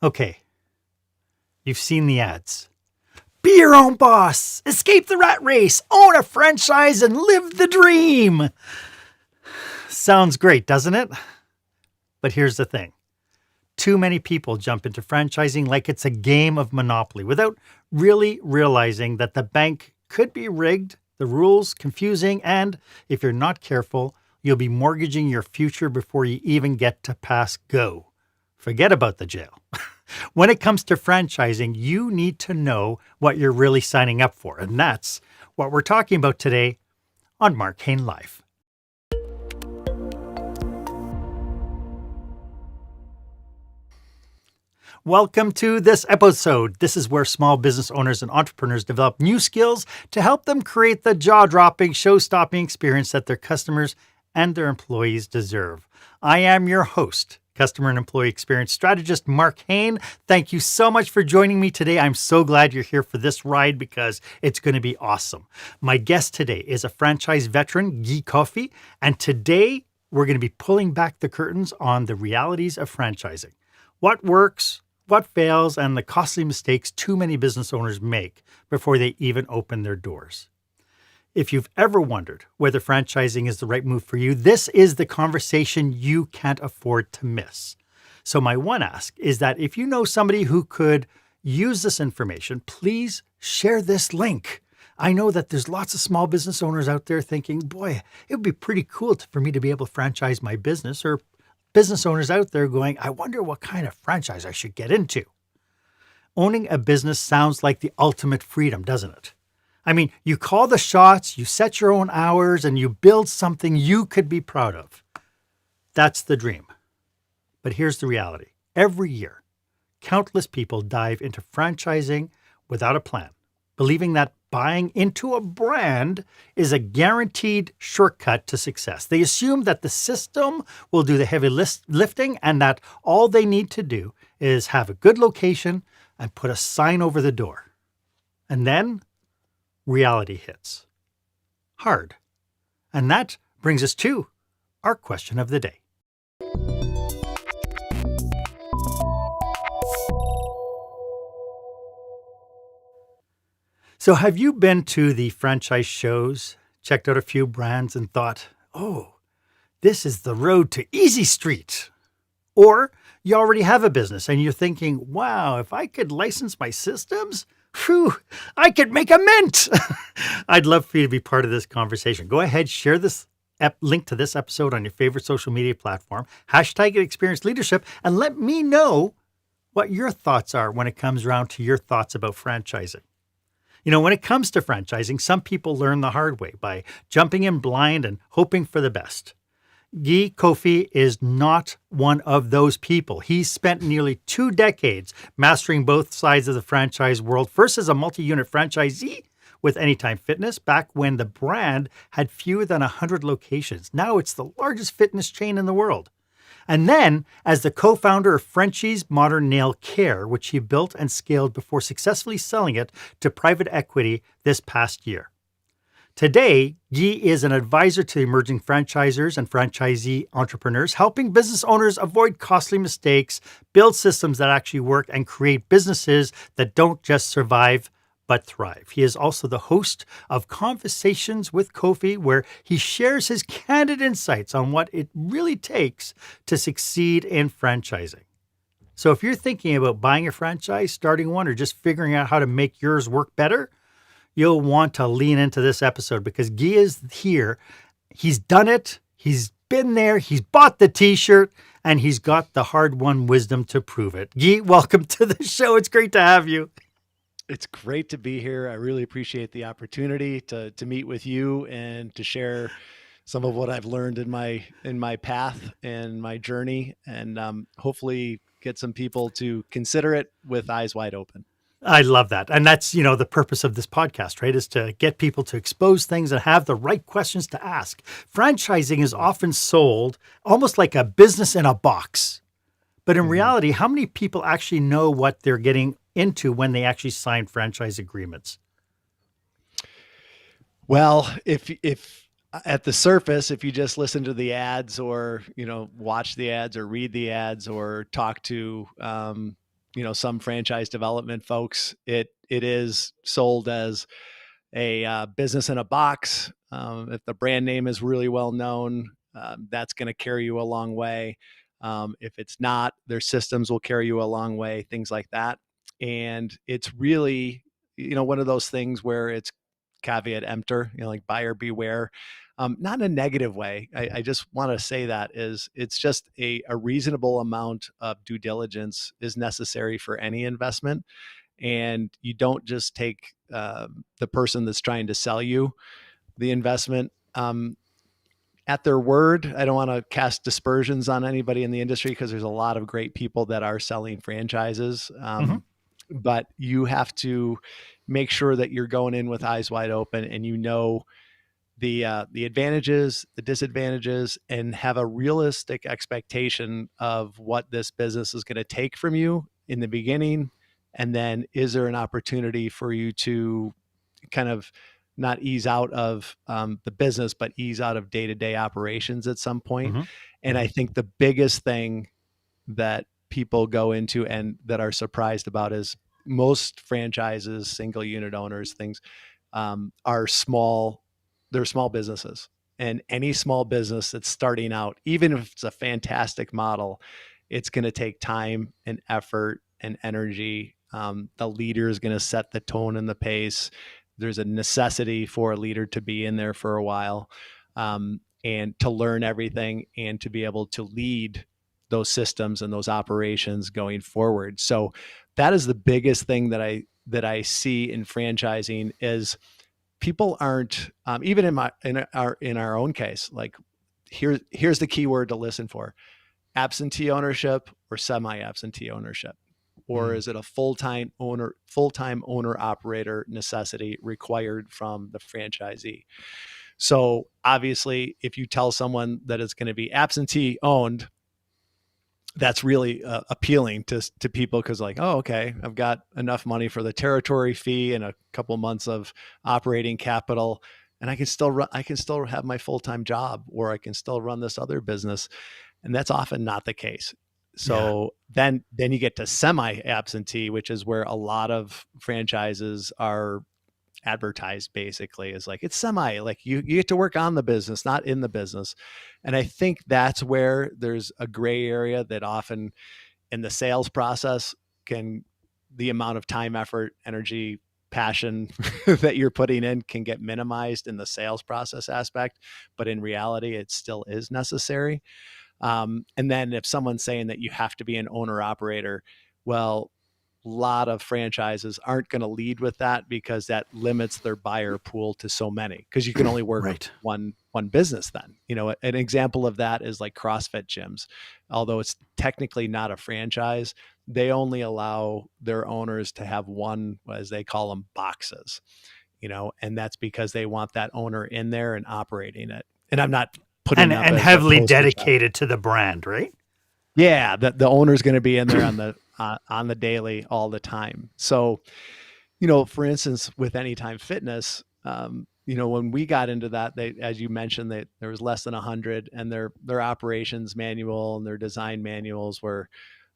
Okay, you've seen the ads. Be your own boss, escape the rat race, own a franchise, and live the dream. Sounds great, doesn't it? But here's the thing. Too many people jump into franchising like it's a game of Monopoly without really realizing that the bank could be rigged, the rules confusing, and if you're not careful, you'll be mortgaging your future before you even get to pass go. Forget about the jail. When it comes to franchising, you need to know what you're really signing up for, and that's what we're talking about today on Marc Haine Live. Welcome to this episode. This is where small business owners and entrepreneurs develop new skills to help them create the jaw-dropping, show-stopping experience that their customers and their employees deserve. I am your host, Customer and Employee Experience Strategist Marc Haine. Thank you so much for joining me today. I'm so glad you're here for this ride because it's going to be awesome. My guest today is a franchise veteran, Guy Coffey, and today we're going to be pulling back the curtains on the realities of franchising. What works, what fails, and the costly mistakes too many business owners make before they even open their doors. If you've ever wondered whether franchising is the right move for you, this is the conversation you can't afford to miss. So my one ask is that if you know somebody who could use this information, please share this link. I know that there's lots of small business owners out there thinking, boy, it would be pretty cool for me to be able to franchise my business, or business owners out there going, I wonder what kind of franchise I should get into. Owning a business sounds like the ultimate freedom, doesn't it? I mean, you call the shots, you set your own hours, and you build something you could be proud of. That's the dream. But here's the reality. Every year, countless people dive into franchising without a plan, believing that buying into a brand is a guaranteed shortcut to success. They assume that the system will do the heavy lifting and that all they need to do is have a good location and put a sign over the door. And then reality hits. Hard. And that brings us to our question of the day. So have you been to the franchise shows, checked out a few brands and thought, oh, this is the road to Easy Street? Or you already have a business and you're thinking, wow, if I could license my systems, I could make a mint. I'd love for you to be part of this conversation. Go ahead, share this link to this episode on your favorite social media platform, hashtag it Experience Leadership, and let me know what your thoughts are when it comes around to your thoughts about franchising. You know, when it comes to franchising, some people learn the hard way by jumping in blind and hoping for the best. Guy Coffey is not one of those people. He's spent nearly 2 decades mastering both sides of the franchise world, first as a multi-unit franchisee with Anytime Fitness back when the brand had fewer than 100 locations. Now it's the largest fitness chain in the world. And then as the co-founder of Frenchies Modern Nail Care, which he built and scaled before successfully selling it to private equity this past year. Today, Guy is an advisor to emerging franchisors and franchisee entrepreneurs, helping business owners avoid costly mistakes, build systems that actually work, and create businesses that don't just survive but thrive. He is also the host of Conversations with Coffey, where he shares his candid insights on what it really takes to succeed in franchising. So if you're thinking about buying a franchise, starting one, or just figuring out how to make yours work better, you'll want to lean into this episode because Guy is here. He's done it. He's been there. He's bought the t-shirt and he's got the hard-won wisdom to prove it. Guy, welcome to the show. It's great to have you. It's great to be here. I really appreciate the opportunity to meet with you and to share some of what I've learned in my path and my journey, and hopefully get some people to consider it with eyes wide open. I love that. And that's, the purpose of this podcast, right? Is to get people to expose things and have the right questions to ask. Franchising is often sold almost like a business in a box. But in reality, how many people actually know what they're getting into when they actually sign franchise agreements? Well, if at the surface, if you just listen to the ads or, watch the ads or read the ads or talk to, some franchise development folks, it is sold as a business in a box. If the brand name is really well known, that's going to carry you a long way. If it's not, their systems will carry you a long way, things like that. And it's really, one of those things where it's caveat emptor, like buyer beware. Not in a negative way. I just want to say that it's just a reasonable amount of due diligence is necessary for any investment. And you don't just take the person that's trying to sell you the investment at their word. I don't want to cast dispersions on anybody in the industry because there's a lot of great people that are selling franchises. But you have to make sure that you're going in with eyes wide open and the advantages, the disadvantages, and have a realistic expectation of what this business is going to take from you in the beginning. And then is there an opportunity for you to kind of not ease out of the business, but ease out of day-to-day operations at some point? And I think the biggest thing that people go into and that are surprised about is most franchises, single unit owners, things are small. They're small businesses, and any small business that's starting out, even if it's a fantastic model, it's going to take time and effort and energy. The leader is going to set the tone and the pace. There's a necessity for a leader to be in there for a while and to learn everything and to be able to lead those systems and those operations going forward. So that is the biggest thing that I see in franchising is people aren't even in our own case, like here's the key word to listen for: absentee ownership or semi-absentee ownership. Or is it a full-time owner operator necessity required from the franchisee? So obviously, if you tell someone that it's going to be absentee owned, that's really appealing to people because like, oh, okay, I've got enough money for the territory fee and a couple months of operating capital, and I can still have my full-time job, or I can still run this other business. And that's often not the case. So then you get to semi-absentee, which is where a lot of franchises are advertised basically is like, it's semi, like you get to work on the business, not in the business. And I think that's where there's a gray area that often in the sales process the amount of time, effort, energy, passion that you're putting in can get minimized in the sales process aspect, but in reality, it still is necessary. And then if someone's saying that you have to be an owner operator, well, a lot of franchises aren't going to lead with that because that limits their buyer pool to so many, because you can only work with one business then. An example of that is like CrossFit gyms. Although it's technically not a franchise, they only allow their owners to have one, as they call them, boxes, and that's because they want that owner in there and operating it. And I'm not putting up and heavily dedicated to the brand, right? Yeah, the owner's going to be in there on the daily all the time. So, for instance, with Anytime Fitness, when we got into that, as you mentioned, there was less than 100, and their operations manual and their design manuals were.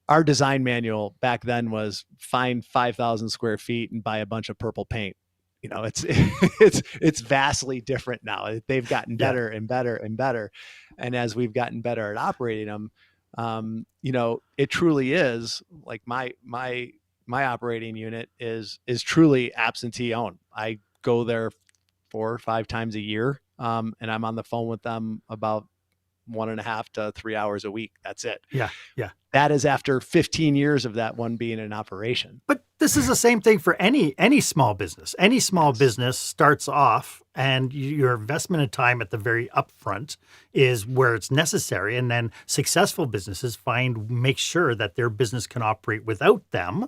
Our design manual back then was find 5,000 square feet and buy a bunch of purple paint. It's vastly different now. They've gotten better and better and better. And as we've gotten better at operating them, it truly is like my operating unit is truly absentee owned. I go there 4 or 5 times a year. And I'm on the phone with them about 1.5 to 3 hours a week. That's it. Yeah. That is after 15 years of that one being in operation. But this is the same thing for any small business. Any small business starts off, and your investment in time at the very upfront is where it's necessary. And then successful businesses make sure that their business can operate without them,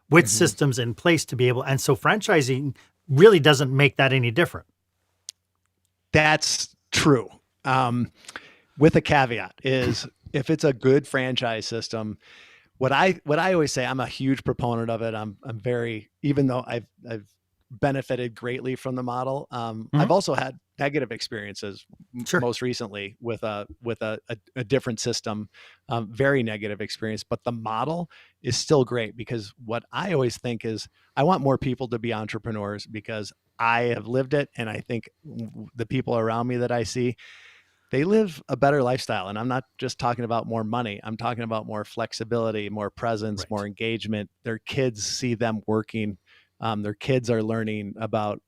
with systems in place to be able. And so franchising really doesn't make that any different. That's true. With a caveat is if it's a good franchise system, what I always say, I'm a huge proponent of it. I'm very, even though I've benefited greatly from the model. I've Mhm. also had negative experiences, Sure. most recently with a different system, very negative experience. But the model is still great, because what I always think is I want more people to be entrepreneurs, because I have lived it, and I think the people around me that I see, they live a better lifestyle. And I'm not just talking about more money. I'm talking about more flexibility, more presence, more Right. engagement. Their kids see them working. Their kids are learning about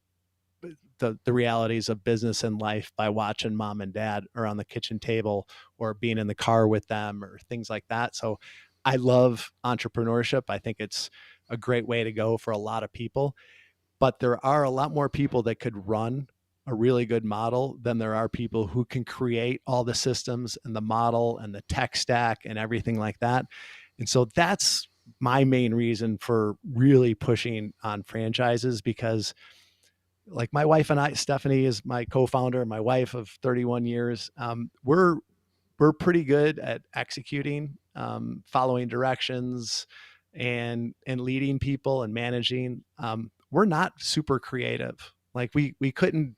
the realities of business and life by watching mom and dad around the kitchen table, or being in the car with them, or things like that. So I love entrepreneurship. I think it's a great way to go for a lot of people, but there are a lot more people that could run a really good model than there are people who can create all the systems and the model and the tech stack and everything like that. And so that's my main reason for really pushing on franchises, because like my wife and I, Stephanie is my co-founder, my wife of 31 years. We're pretty good at executing, following directions, and leading people and managing. We're not super creative. Like we couldn't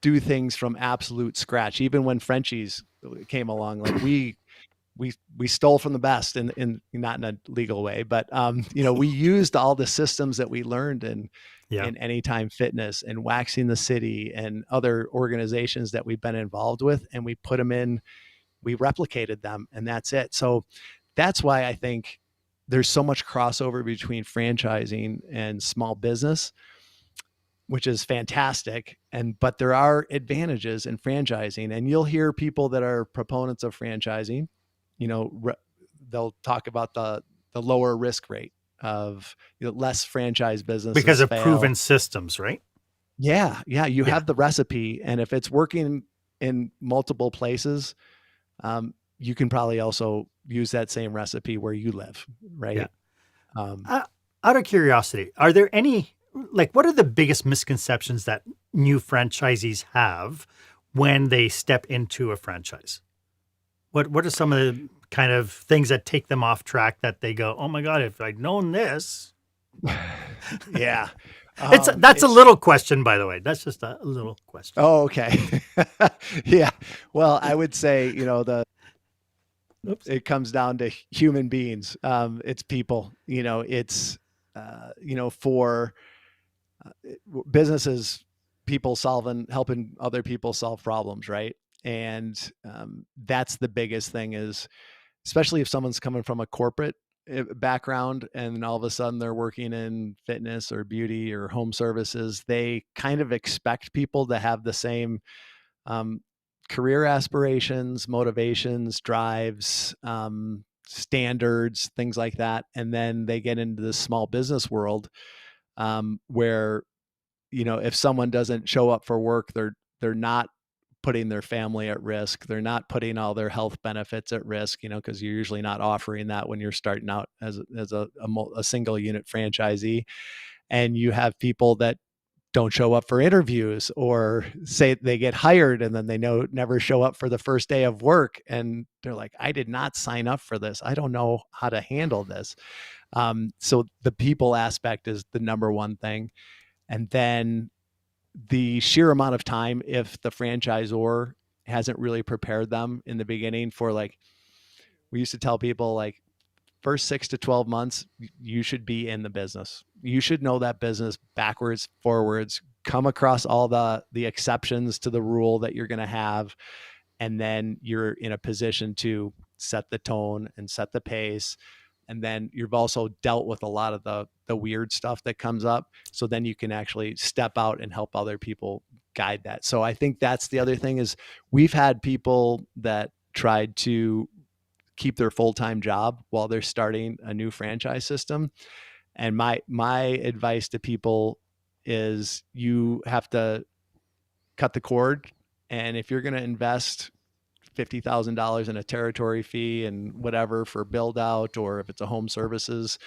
do things from absolute scratch. Even when Frenchies came along, like we stole from the best, in not in a legal way, but we used all the systems that we learned Yeah. in Anytime Fitness and Waxing the City and other organizations that we've been involved with, and we put them in, we replicated them, and that's it. So that's why I think there's so much crossover between franchising and small business, which is fantastic. But there are advantages in franchising, and you'll hear people that are proponents of franchising, they'll talk about the lower risk rate of, less franchise Because businesses of fail. proven systems, right? Yeah, yeah, you Yeah. have the recipe, and if it's working in multiple places, you can probably also use that same recipe where you live, Yeah. right? Um, Uh, Out of curiosity, are there any, like, what are the biggest misconceptions that new franchisees have when they step into a franchise? What are some of the kind of things that take them off track that they go, "Oh my God, if I'd known this." yeah, That's a it's little question, by the way. That's just a little question. oh, okay, yeah. Well, I would say, Oops. it comes down to human beings. It's people. It's for businesses, people helping other people solve problems, right? And that's the biggest thing, is especially if someone's coming from a corporate background, and all of a sudden they're working in fitness or beauty or home services, they kind of expect people to have the same um, career aspirations, motivations, drives, standards, things like that. And then they get into the small business world, where, if someone doesn't show up for work, they're not putting their family at risk. They're not putting all their health benefits at risk, because you're usually not offering that when you're starting out as a single unit franchisee. And you have people that don't show up for interviews, or say they get hired and then they never show up for the first day of work, and they're like, I did not sign up for this, I don't know how to handle this. So the people aspect is the number one thing. And then the sheer amount of time, if the franchisor hasn't really prepared them in the beginning for, like, we used to tell people, like, first 6 to 12 months, you should be in the business. You should know that business backwards, forwards, come across all the exceptions to the rule that you're going to have. And then you're in a position to set the tone and set the pace. And then you've also dealt with a lot of the weird stuff that comes up. So then you can actually step out and help other people guide that. So I think that's the other thing, is we've had people that tried to keep their full-time job while they're starting a new franchise system. And my advice to people is, you have to cut the cord. And if you're going to invest $50,000 in a territory fee and whatever for build out, or if it's a home services,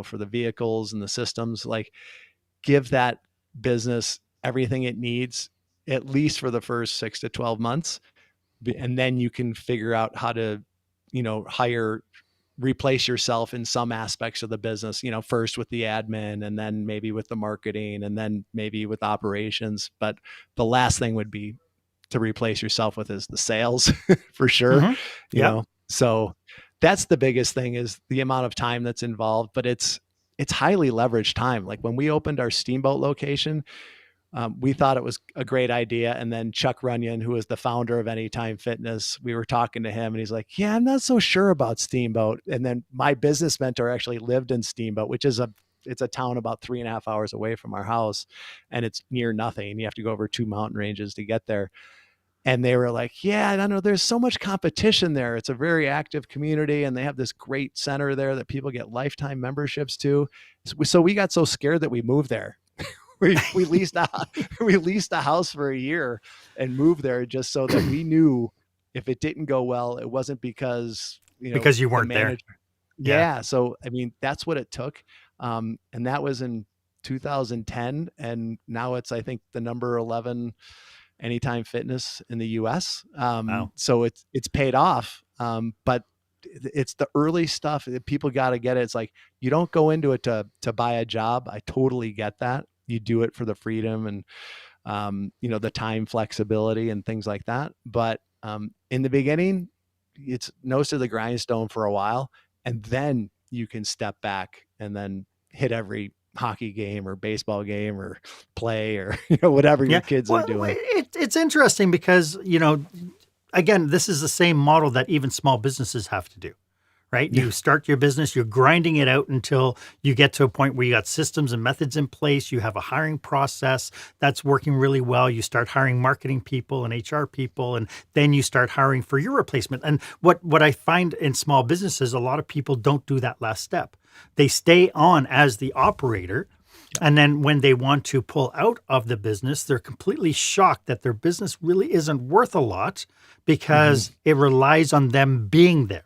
for the vehicles and the systems, like, give that business everything it needs, at least for the first 6 to 12 months. And then you can figure out how to, hire replace yourself in some aspects of the business, first with the admin and then maybe with the marketing and then maybe with operations. But the last thing would be to replace yourself with is the sales for sure. Mm-hmm. Yep. So that's the biggest thing, is the amount of time that's involved, but it's highly leveraged time. Like when we opened our Steamboat location, we thought it was a great idea. And then Chuck Runyon, who was the founder of Anytime Fitness, we were talking to him and he's like, yeah, I'm not so sure about Steamboat. And then my business mentor actually lived in Steamboat, which is it's a town about 3.5 hours away from our house. And it's near nothing. You have to go over 2 mountain ranges to get there. And they were like, yeah, I don't know, there's so much competition there. It's a very active community and they have this great center there that people get lifetime memberships to. So we got so scared that we moved there. We leased a house for a year and moved there just so that we knew if it didn't go well, it wasn't because you weren't there. Yeah. So I mean, that's what it took. And that was in 2010, and now it's, I think, the number 11 Anytime Fitness in the US. Wow. So it's paid off. But it's the early stuff that people got to get it. It's like, you don't go into it to buy a job. I totally get that. You do it for the freedom and, the time flexibility and things like that. But in the beginning, it's nose to the grindstone for a while, and then you can step back and then hit every hockey game or baseball game or play or whatever your kids are doing. It's interesting because, again, this is the same model that even small businesses have to do. Right? You start your business, you're grinding it out until you get to a point where you got systems and methods in place. You have a hiring process that's working really well. You start hiring marketing people and HR people, and then you start hiring for your replacement. And what I find in small businesses, a lot of people don't do that last step. They stay on as the operator. And then when they want to pull out of the business, they're completely shocked that their business really isn't worth a lot because it relies on them being there.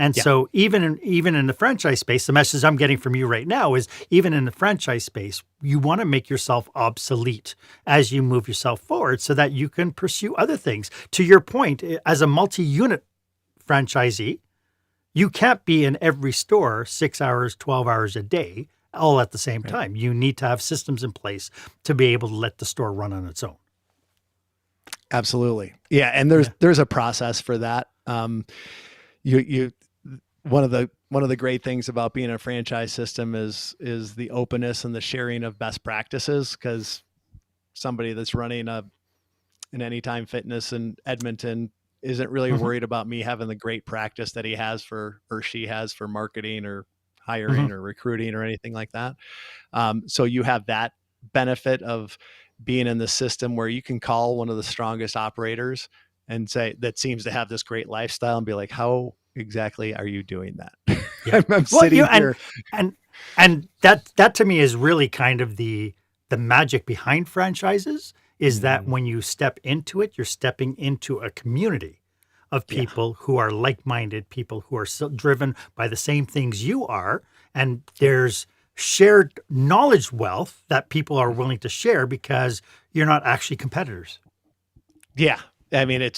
And so even in the franchise space, the message I'm getting from you right now is, even in the franchise space, you want to make yourself obsolete as you move yourself forward so that you can pursue other things. To your point, as a multi-unit franchisee, you can't be in every store 6 hours, 12 hours a day, all at the same time. You need to have systems in place to be able to let the store run on its own. Absolutely. Yeah. And there's a process for that. One of the great things about being a franchise system is the openness and the sharing of best practices, because somebody that's running an Anytime Fitness in Edmonton isn't really worried about me having the great practice that he has or she has for marketing or hiring or recruiting or anything like that. So you have that benefit of being in the system where you can call one of the strongest operators and say, that seems to have this great lifestyle, and be like, how exactly are you doing that? Yeah. I'm sitting here. And that to me is really kind of the magic behind franchises, is that when you step into it, you're stepping into a community of people who are like-minded, people who are so driven by the same things you are. And there's shared knowledge wealth that people are willing to share because you're not actually competitors. Yeah. I mean,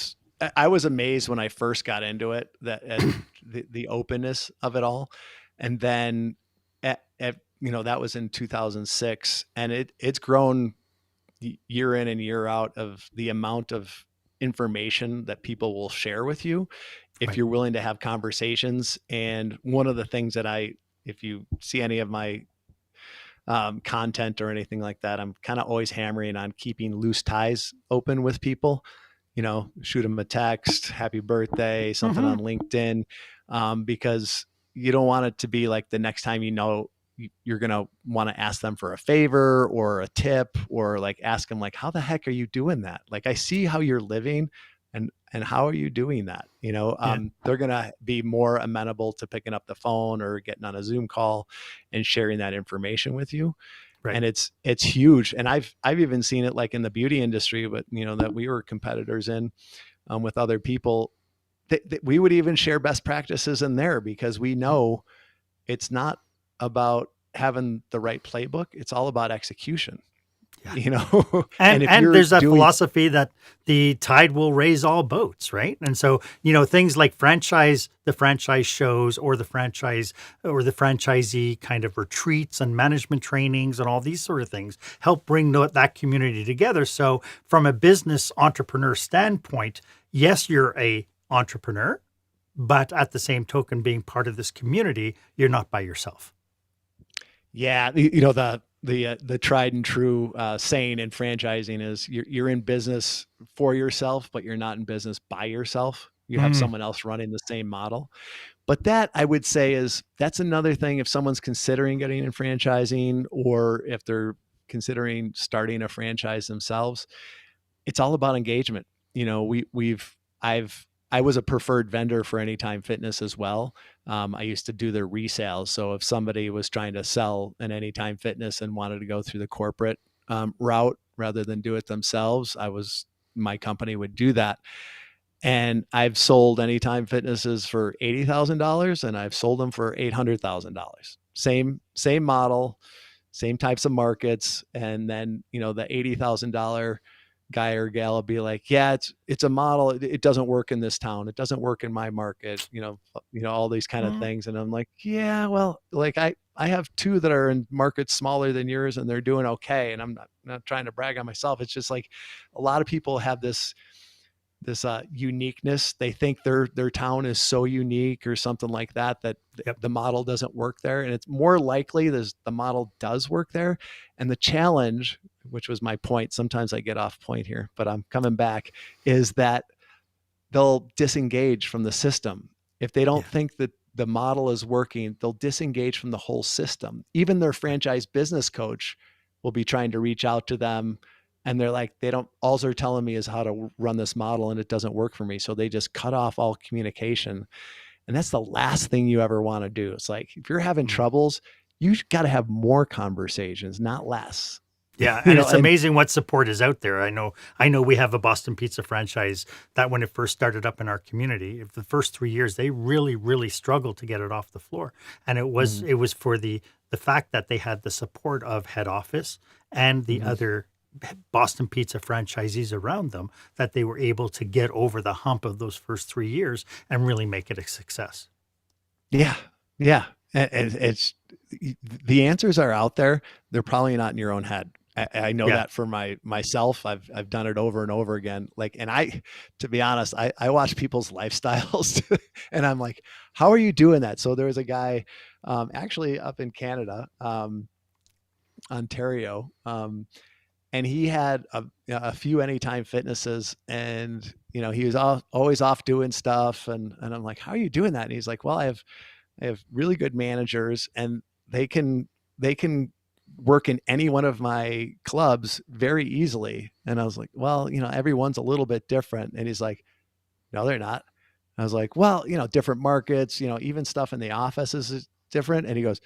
I was amazed when I first got into it, that the openness of it all. And then that was in 2006, and it's grown year in and year out of the amount of information that people will share with you if you're willing to have conversations. And one of the things that if you see any of my content or anything like that, I'm kind of always hammering on keeping loose ties open with people. Shoot them a text, happy birthday, something on LinkedIn, because you don't want it to be like the next time you're going to want to ask them for a favor or a tip, or like ask them like, how the heck are you doing that? Like, I see how you're living, and how are you doing that? They're going to be more amenable to picking up the phone or getting on a Zoom call and sharing that information with you. Right. And it's huge. And I've even seen it like in the beauty industry, but that we were competitors in, with other people, that we would even share best practices in there, because we know it's not about having the right playbook. It's all about execution. Yeah. you know, And if and you're there's a doing, philosophy that the tide will raise all boats, right? And so, things like the franchise shows or the franchisee kind of retreats and management trainings and all these sort of things help bring that community together. So from a business entrepreneur standpoint, yes, you're a entrepreneur, but at the same token, being part of this community, you're not by yourself. yeah, you know, the tried and true saying in franchising is you're in business for yourself, but you're not in business by yourself. You have Mm, someone else running the same model. But that, I would say, that's another thing. If someone's considering getting in franchising, or if they're considering starting a franchise themselves, it's all about engagement. You know, I was a preferred vendor for Anytime Fitness as well. I used to do their resales. So if somebody was trying to sell an Anytime Fitness and wanted to go through the corporate route rather than do it themselves, my company would do that. And I've sold Anytime Fitnesses for $80,000, and I've sold them for $800,000. Same model, same types of markets. And then, you know, the $80,000 guy or gal will be like, yeah, it's a model. It doesn't work in this town. It doesn't work in my market, all these kind of mm, things. And I'm like, yeah, well, like I have two that are in markets smaller than yours and they're doing okay. And I'm not trying to brag on myself. It's just like a lot of people have this uniqueness. They think their town is so unique or something like that, yep. the model doesn't work there. And it's more likely the model does work there. And the challenge, which was my point, sometimes I get off point here, but I'm coming back, is that they'll disengage from the system. If they don't Yeah. think that the model is working, they'll disengage from the whole system. Even their franchise business coach will be trying to reach out to them, and they're like, all they're telling me is how to run this model and it doesn't work for me. So they just cut off all communication. And that's the last thing you ever want to do. It's like, if you're having Mm. troubles, you got to have more conversations, not less. Yeah, you and know, it's and amazing what support is out there. I know we have a Boston Pizza franchise that when it first started up in our community, the first 3 years, they really, really struggled to get it off the floor. And it was Mhm, it was for the fact that they had the support of head office and the mhm. other Boston Pizza franchisees around them that they were able to get over the hump of those first 3 years and really make it a success. Yeah. Yeah. And it's, the answers are out there. They're probably not in your own head. I know Yeah. that for myself. I've done it over and over again. Like, and to be honest, I watch people's lifestyles and I'm like, how are you doing that? So there was a guy, actually up in Canada, Ontario, and he had a few Anytime Fitnesses, and he was always off doing stuff, and I'm like, how are you doing that? And he's like, well, I have really good managers, and they can work in any one of my clubs very easily. And I was like, well, everyone's a little bit different. And he's like, no, they're not. I was like, well, different markets, even stuff in the office is different. And he goes,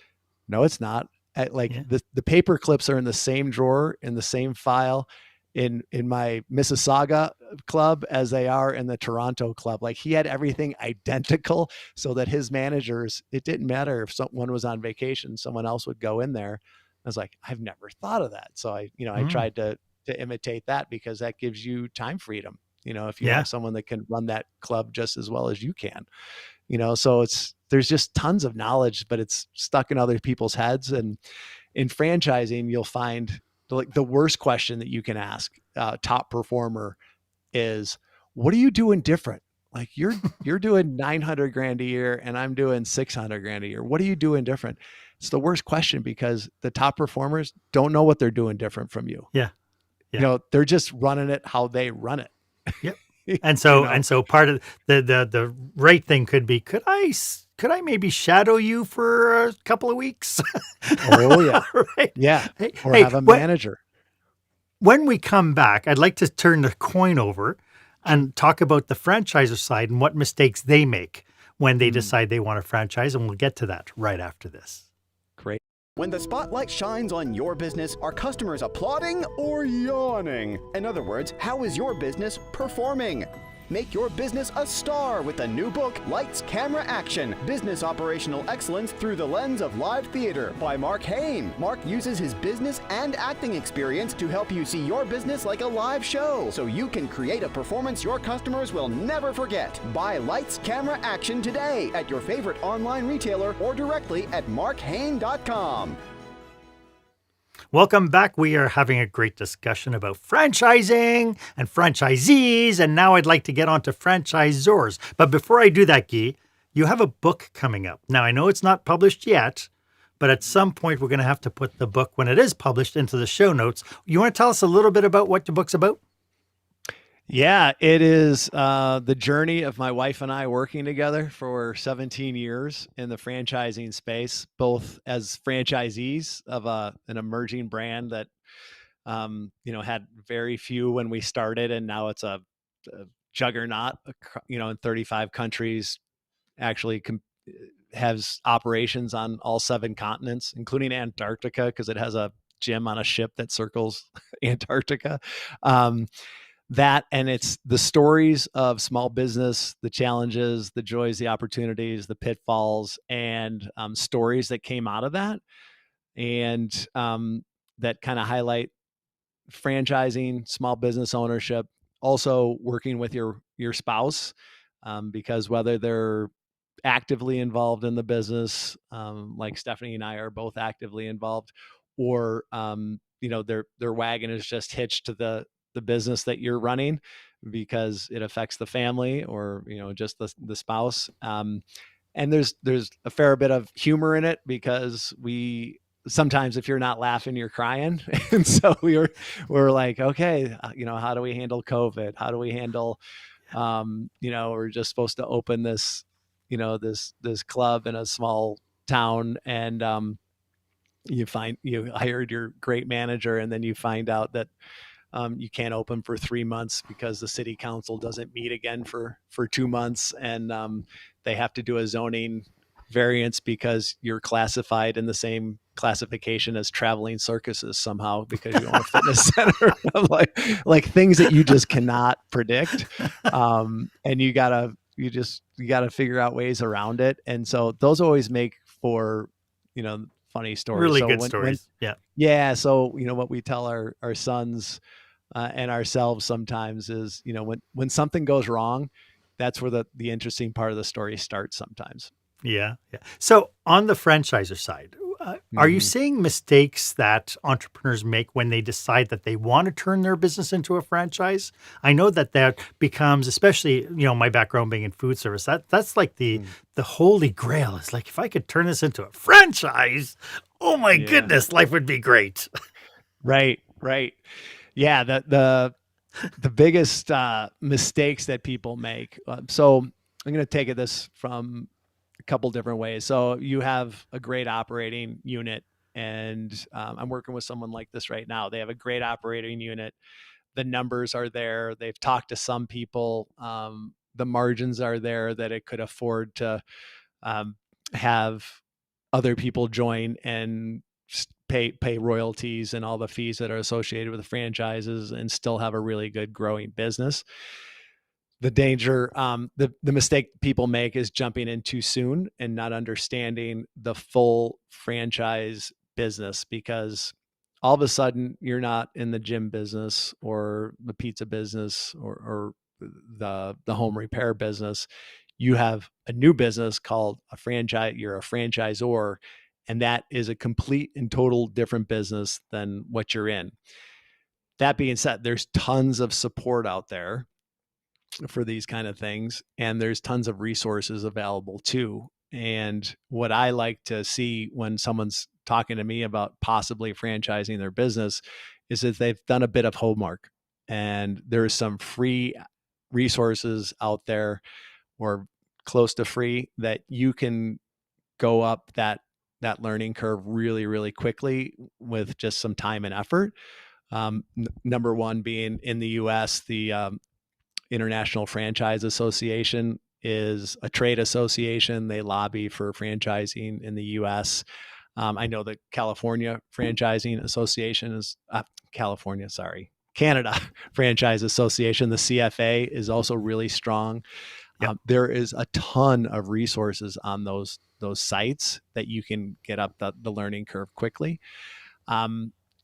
no, it's not. Like Yeah. the paper clips are in the same drawer, in the same file in my Mississauga club as they are in the Toronto club. Like, he had everything identical so that his managers, it didn't matter if someone was on vacation, someone else would go in there. I was like, I've never thought of that. So I Mm. tried to imitate that, because that gives you time freedom. If you Yeah. have someone that can run that club just as well as you can, so there's just tons of knowledge, but it's stuck in other people's heads. And in franchising, you'll find the worst question that you can ask top performer is, what are you doing different? Like, you're doing 900 grand a year and I'm doing 600 grand a year. What are you doing different? It's the worst question, because the top performers don't know what they're doing different from you. Yeah. Yeah. They're just running it how they run it. Yep. And you so know, and so part of the right thing could be, could I maybe shadow you for a couple of weeks? oh yeah. Right. Yeah. Hey, Or hey, have a manager. when we come back, I'd like to turn the coin over and talk about the franchisor side and what mistakes they make when they Mm, decide they want to franchise, and we'll get to that right after this. great. When the spotlight shines on your business, are customers applauding or yawning? In other words, how is your business performing? Make your business a star with the new book, Lights, Camera, Action: Business Operational Excellence Through the Lens of Live Theater by Marc Haine. Marc uses his business and acting experience to help you see your business like a live show, so you can create a performance your customers will never forget. Buy Lights, Camera, Action today at your favorite online retailer or directly at marchaine.com. Welcome back. We are having a great discussion about franchising and franchisees, and now I'd like to get on to franchisors. But before I do that, Guy, you have a book coming up. Now, I know it's not published yet, but at some point we're going to have to put the book, when it is published, into the show notes. You want to tell us a little bit about what your book's about? Yeah, it is the journey of my wife and I working together for 17 years in the franchising space, both as franchisees of an emerging brand that, had very few when we started, and now it's a juggernaut, in 35 countries, actually has operations on all 7 continents, including Antarctica, because it has a gym on a ship that circles Antarctica. That, and it's the stories of small business, the challenges, the joys, the opportunities, the pitfalls, and stories that came out of that, and that kind of highlight franchising, small business ownership, also working with your spouse, because whether they're actively involved in the business, like Stephanie and I are both actively involved, or their wagon is just hitched to the business that you're running because it affects the family, or just the spouse. And there's a fair bit of humor in it, because we sometimes, if you're not laughing, you're crying. And so we're like, okay, how do we handle COVID? How do we handle we're just supposed to open this this club in a small town, and you hired your great manager, and then you find out that you can't open for 3 months because the city council doesn't meet again for 2 months, and they have to do a zoning variance because you're classified in the same classification as traveling circuses somehow because you own a fitness center. like things that you just cannot predict, and you gotta figure out ways around it. And so those always make for funny stories. Really so good stories. Yeah. So what we tell our sons and ourselves sometimes is, when something goes wrong, that's where the interesting part of the story starts sometimes. Yeah. So on the franchisor side, are you seeing mistakes that entrepreneurs make when they decide that they want to turn their business into a franchise? I know that becomes, especially, my background being in food service, that's like the holy grail. It's like, if I could turn this into a franchise, oh my goodness, life would be great. Right. Yeah. The biggest mistakes that people make. So I'm going to take this from a couple different ways. So you have a great operating unit, and I'm working with someone like this right now. They have a great operating unit. The numbers are there. They've talked to some people. The margins are there that it could afford to have other people join and pay royalties and all the fees that are associated with the franchises, and still have a really good growing business. The danger, the mistake people make is jumping in too soon and not understanding the full franchise business, because all of a sudden you're not in the gym business or the pizza business or the home repair business. You have a new business called a franchise. You're a franchisor, and that is a complete and total different business than what you're in. That being said, there's tons of support out there for these kind of things, and there's tons of resources available too. And what I like to see when someone's talking to me about possibly franchising their business is that they've done a bit of homework, and there's some free resources out there, or close to free, that you can go up that learning curve really, really quickly with just some time and effort. Number one being, in the US, the International Franchise Association is a trade association. They lobby for franchising in the US. I know the California Franchising Association is Canada Franchise Association, the CFA, is also really strong. Yep. There is a ton of resources on those sites that you can get up the learning curve quickly.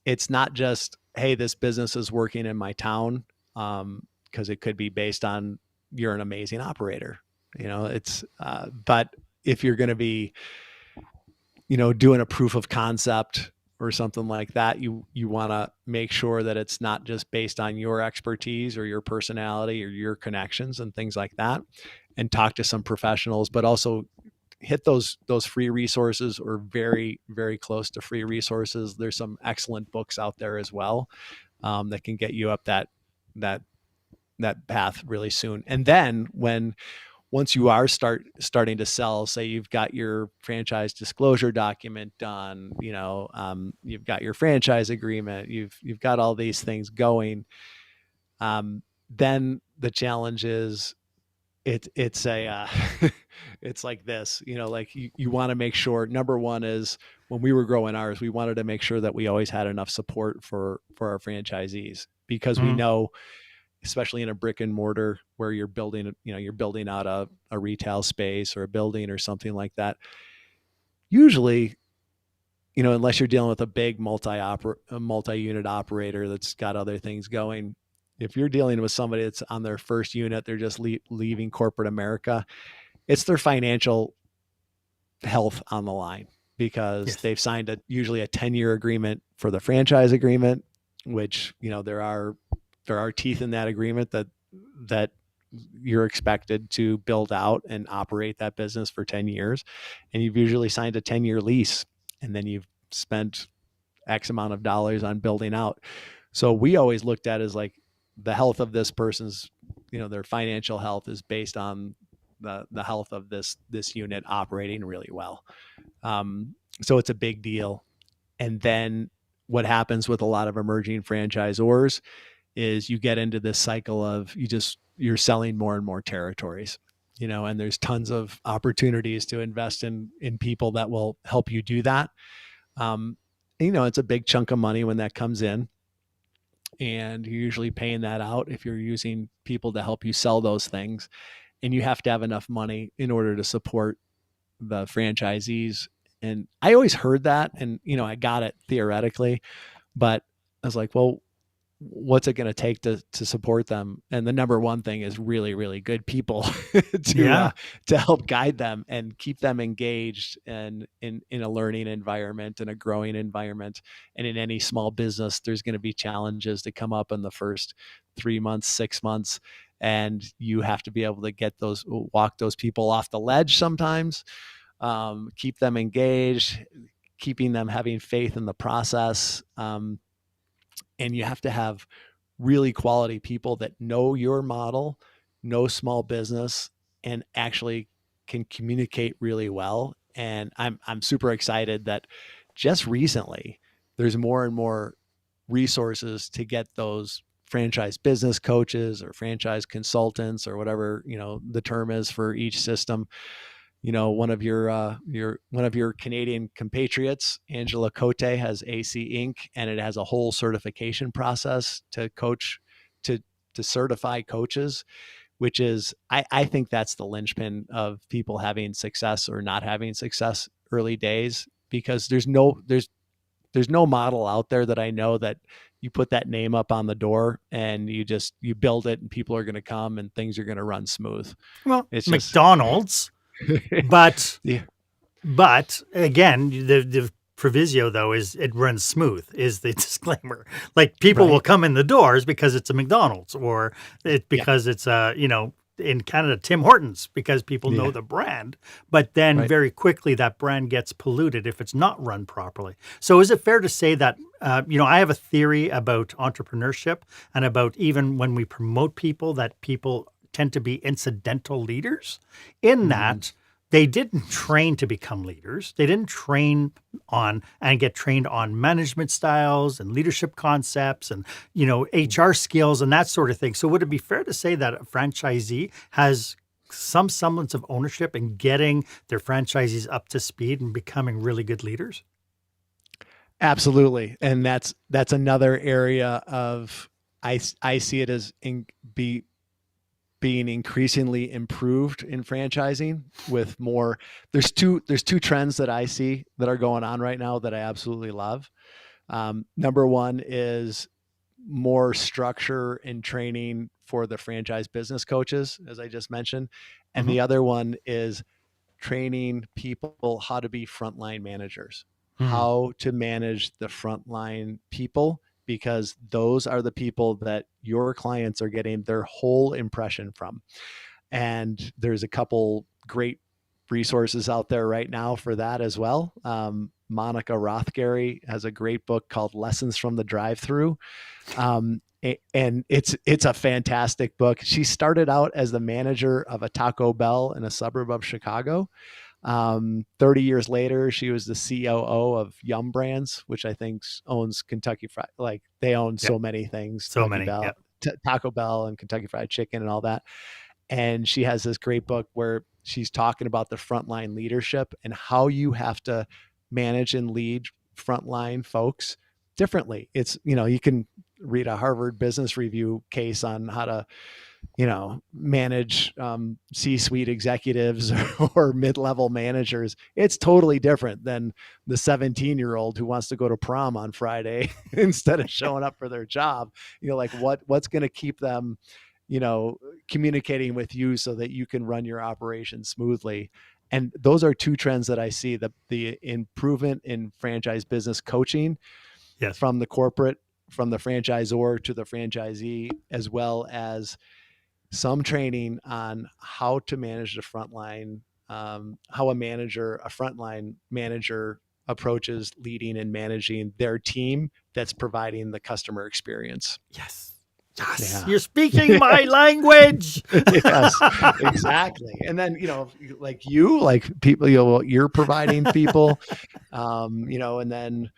It's not just, hey, this business is working in my town, because it could be based on you're an amazing operator. But if you're going to be, doing a proof of concept or something like that, you want to make sure that it's not just based on your expertise or your personality or your connections and things like that, and talk to some professionals, but also hit those free resources or very, very close to free resources. There's some excellent books out there as well, that can get you up that path really soon. And then once you are starting to sell, say you've got your franchise disclosure document done, you've got your franchise agreement, you've got all these things going. Then the challenge is it's it's like this, like you want to make sure, number one is, when we were growing ours, we wanted to make sure that we always had enough support for our franchisees, because we know, especially in a brick and mortar where you're building out a retail space or a building or something like that. Usually, unless you're dealing with a big multi-unit operator that's got other things going, if you're dealing with somebody that's on their first unit, they're just leaving corporate America, it's their financial health on the line, because they've signed usually a 10-year agreement for the franchise agreement, which, there are teeth in that agreement that you're expected to build out and operate that business for 10 years. And you've usually signed a 10-year lease, and then you've spent X amount of dollars on building out. So we always looked at it as like, the health of this person's, their financial health is based on the health of this unit operating really well. So it's a big deal. And then what happens with a lot of emerging franchisors is you get into this cycle of you're selling more and more territories, and there's tons of opportunities to invest in people that will help you do that. It's a big chunk of money when that comes in, and you're usually paying that out if you're using people to help you sell those things. And you have to have enough money in order to support the franchisees. And I always heard that, and, I got it theoretically, but I was like, well, what's it going to take to support them? And the number one thing is really, really good people to help guide them and keep them engaged and in a learning environment and a growing environment. And in any small business, there's going to be challenges that come up in the first 3 months, 6 months. And you have to be able to walk those people off the ledge sometimes, keep them engaged, keeping them having faith in the process. And you have to have really quality people that know your model, know small business, and actually can communicate really well. And I'm super excited that just recently there's more and more resources to get those franchise business coaches or franchise consultants or whatever, the term is for each system. One of your Canadian compatriots, Angela Cote, has AC Inc., and it has a whole certification process to certify coaches, which is, I think that's the linchpin of people having success or not having success early days, because there's no model out there that I know that you put that name up on the door and you build it and people are going to come and things are going to run smooth. Well, it's McDonald's. But again, the proviso though is it runs smooth is the disclaimer. Like people will come in the doors because it's a McDonald's, or because it's in Canada Tim Hortons, because people know the brand. But then very quickly that brand gets polluted if it's not run properly. So is it fair to say that I have a theory about entrepreneurship and about even when we promote people, that people tend to be incidental leaders in that they didn't train to become leaders. They didn't train on and get trained on management styles and leadership concepts and, HR skills and that sort of thing. So would it be fair to say that a franchisee has some semblance of ownership in getting their franchisees up to speed and becoming really good leaders? Absolutely. And that's another area of I see it as being increasingly improved in franchising with more. There's two trends that I see that are going on right now that I absolutely love. Number one is more structure and training for the franchise business coaches, as I just mentioned. And Mhm. the other one is training people how to be frontline managers, Hmm. how to manage the frontline people, because those are the people that your clients are getting their whole impression from. And there's a couple great resources out there right now for that as well. Monica Rothgary has a great book called Lessons from the Drive-Thru. And it's a fantastic book. She started out as the manager of a Taco Bell in a suburb of Chicago. 30 years later, she was the COO of Yum Brands, which I think owns Kentucky Fried. Like they own Yep. so many things, So many. Yep. Taco Bell and Kentucky Fried Chicken and all that. And she has this great book where she's talking about the frontline leadership and how you have to manage and lead frontline folks differently. It's, you can read a Harvard Business Review case on how to, manage C-suite executives or mid-level managers. It's totally different than the 17-year-old who wants to go to prom on Friday instead of showing up for their job. Like what's going to keep them, communicating with you so that you can run your operation smoothly. And those are two trends that I see: the improvement in franchise business coaching Yes. from the franchisor to the franchisee, as well as some training on how to manage the front line, how a frontline manager approaches leading and managing their team that's providing the customer experience. Yes. Yes. Yeah. You're speaking my language. Yes, exactly. And then, like people, you're providing people, and then,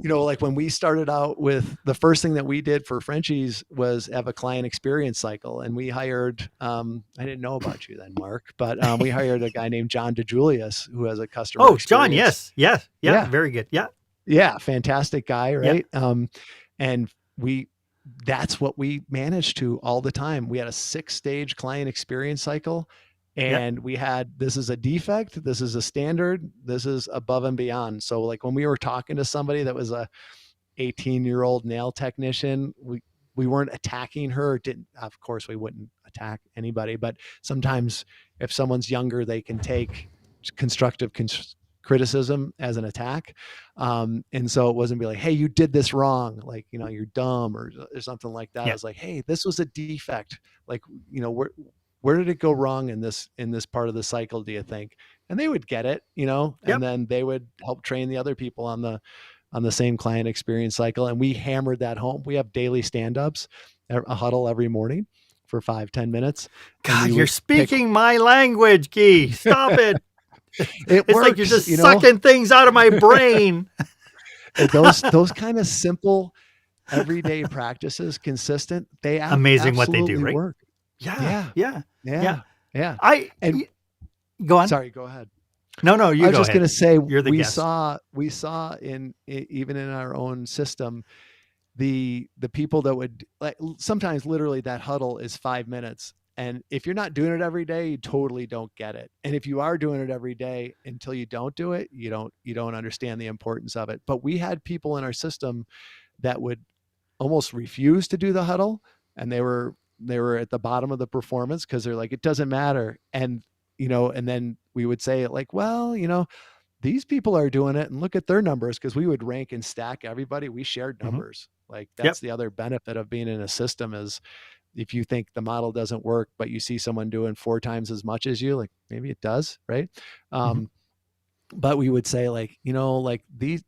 like when we started out with the first thing that we did for Frenchies was have a client experience cycle. And we hired, I didn't know about you then, Mark, but we hired a guy named John DeJulius who has a customer Oh, experience. John. Yes. Yes. Yeah. Yeah. Very good. Yeah. Yeah. Fantastic guy. Right. Yeah. And that's what we managed to all the time. We had a 6-stage client experience cycle. And we had, this is a defect, this is a standard, this is above and beyond. So like when we were talking to somebody that was a 18-year-old nail technician, we weren't attacking her. Of course we wouldn't attack anybody, but sometimes if someone's younger, they can take constructive criticism as an attack. And so it wasn't be like, hey, you did this wrong. Like, you're dumb or something like that. Yeah. I was like, hey, this was a defect. Like, where did it go wrong in this part of the cycle, do you think? And they would get it, and then they would help train the other people on the same client experience cycle. And we hammered that home. We have daily stand-ups, a huddle every morning for 5-10 minutes. God, you're speaking my language, Guy. Stop it. It's works, like you're just sucking things out of my brain. Those kind of simple everyday practices, consistent, they amazing what they do, right? Work. Yeah. Go on. Sorry, go ahead. No, you go ahead. I was just going to say, we saw even in our own system, the people that would, like, sometimes literally that huddle is 5 minutes. And if you're not doing it every day, you totally don't get it. And if you are doing it every day, until you don't do it, you don't understand the importance of it. But we had people in our system that would almost refuse to do the huddle, and they were at the bottom of the performance because they're like, it doesn't matter. And and then we would say like, well, these people are doing it and look at their numbers, because we would rank and stack everybody. We shared numbers. Like that's the other benefit of being in a system is, if you think the model doesn't work, but you see someone doing 4 times as much as you, like maybe it does, right? But we would say like, like the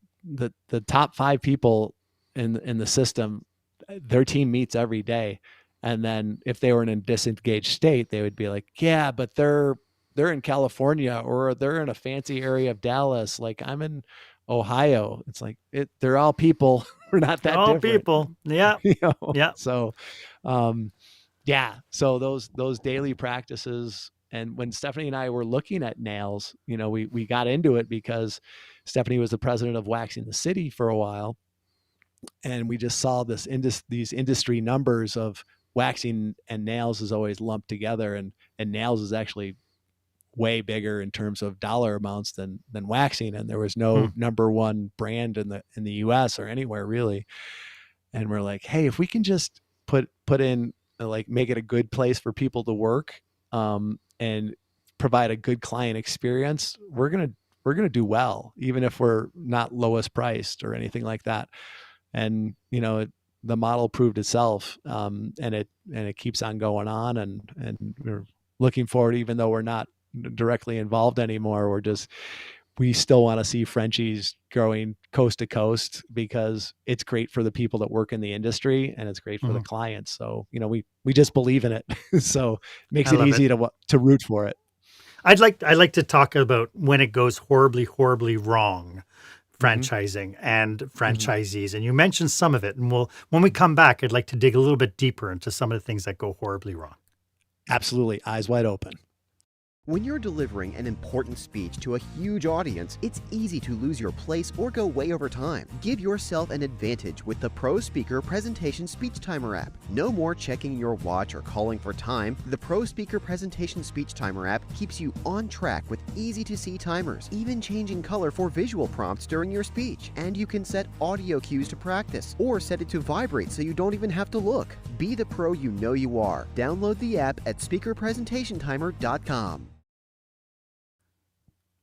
top 5 people in the system, their team meets every day. And then if they were in a disengaged state, they would be like, yeah, but they're in California, or they're in a fancy area of Dallas. Like I'm in Ohio. It's like, they're all people. We're not that all different. people. Yeah. Yeah. So, so those daily practices. And when Stephanie and I were looking at nails, we got into it because Stephanie was the president of Waxing the City for a while. And we just saw these industry numbers of waxing and nails is always lumped together, and nails is actually way bigger in terms of dollar amounts than waxing. And there was no number one brand in the US or anywhere really. And we're like, hey, if we can just put in, like, make it a good place for people to work, and provide a good client experience, we're gonna do well, even if we're not lowest priced or anything like that. And the model proved itself, and it keeps on going on, and we're looking forward, even though we're not directly involved anymore. We still want to see Frenchies growing coast to coast, because it's great for the people that work in the industry and it's great for the clients. So, we just believe in it. So it makes it easy to root for it. I'd like to talk about when it goes horribly, horribly wrong, franchising and franchisees. And you mentioned some of it. And when we come back, I'd like to dig a little bit deeper into some of the things that go horribly wrong. Absolutely. Eyes wide open. When you're delivering an important speech to a huge audience, it's easy to lose your place or go way over time. Give yourself an advantage with the Pro Speaker Presentation Speech Timer app. No more checking your watch or calling for time. The Pro Speaker Presentation Speech Timer app keeps you on track with easy-to-see timers, even changing color for visual prompts during your speech. And you can set audio cues to practice, or set it to vibrate so you don't even have to look. Be the pro you know you are. Download the app at speakerpresentationtimer.com.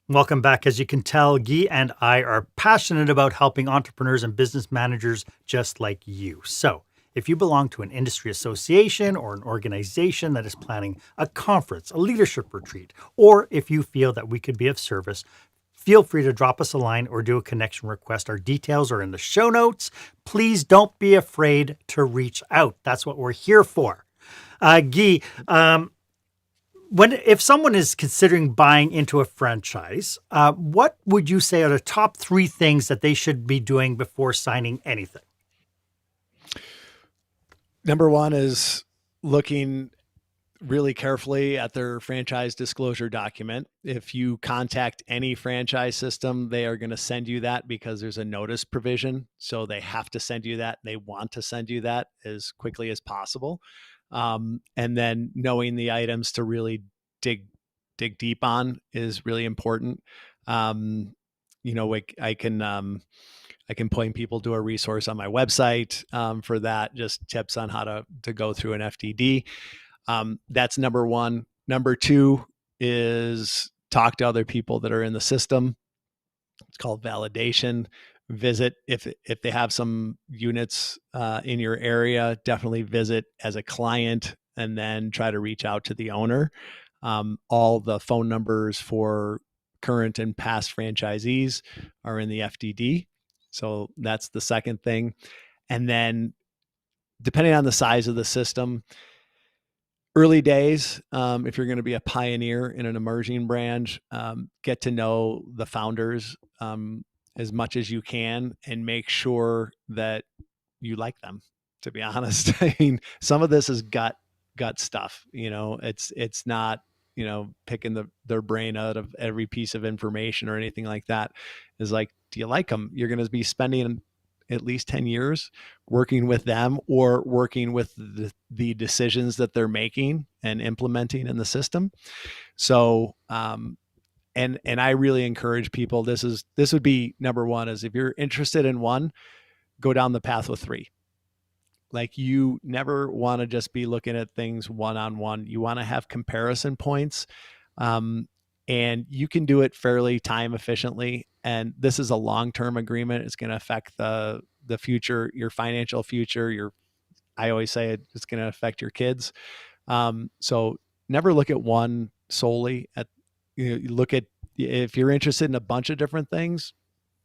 Welcome back. As you can tell, Guy and I are passionate about helping entrepreneurs and business managers just like you. So if you belong to an industry association or an organization that is planning a conference, a leadership retreat, or if you feel that we could be of service, feel free to drop us a line or do a connection request. Our details are in the show notes. Please don't be afraid to reach out. That's what we're here for. Guy, if someone is considering buying into a franchise, what would you say are the top 3 things that they should be doing before signing anything? Number one is looking really carefully at their franchise disclosure document. If you contact any franchise system, they are going to send you that because there's a notice provision. So they have to send you that. They want to send you that as quickly as possible. And then knowing the items to really dig deep on is really important. I can point people to a resource on my website for that, just tips on how to go through an FDD. That's number one. Number two is talk to other people that are in the system. It's called validation. Visit if they have some units in your area, definitely visit as a client and then try to reach out to the owner. All the phone numbers for current and past franchisees are in the FDD. So that's the second thing. And then depending on the size of the system, early days, if you're going to be a pioneer in an emerging brand, get to know the founders as much as you can and make sure that you like them, to be honest. I mean, some of this is gut stuff, it's not, picking their brain out of every piece of information or anything like that. Is like, do you like them? You're going to be spending at least 10 years working with them or working with the decisions that they're making and implementing in the system. So, and I really encourage people, this would be number one, is if you're interested in one, go down the path with 3. Like, you never want to just be looking at things one-on-one. You want to have comparison points. And you can do it fairly time efficiently. And this is a long-term agreement. It's going to affect the future, your financial future. I always say it's going to affect your kids. So never look at one solely. Look at, if you're interested in a bunch of different things,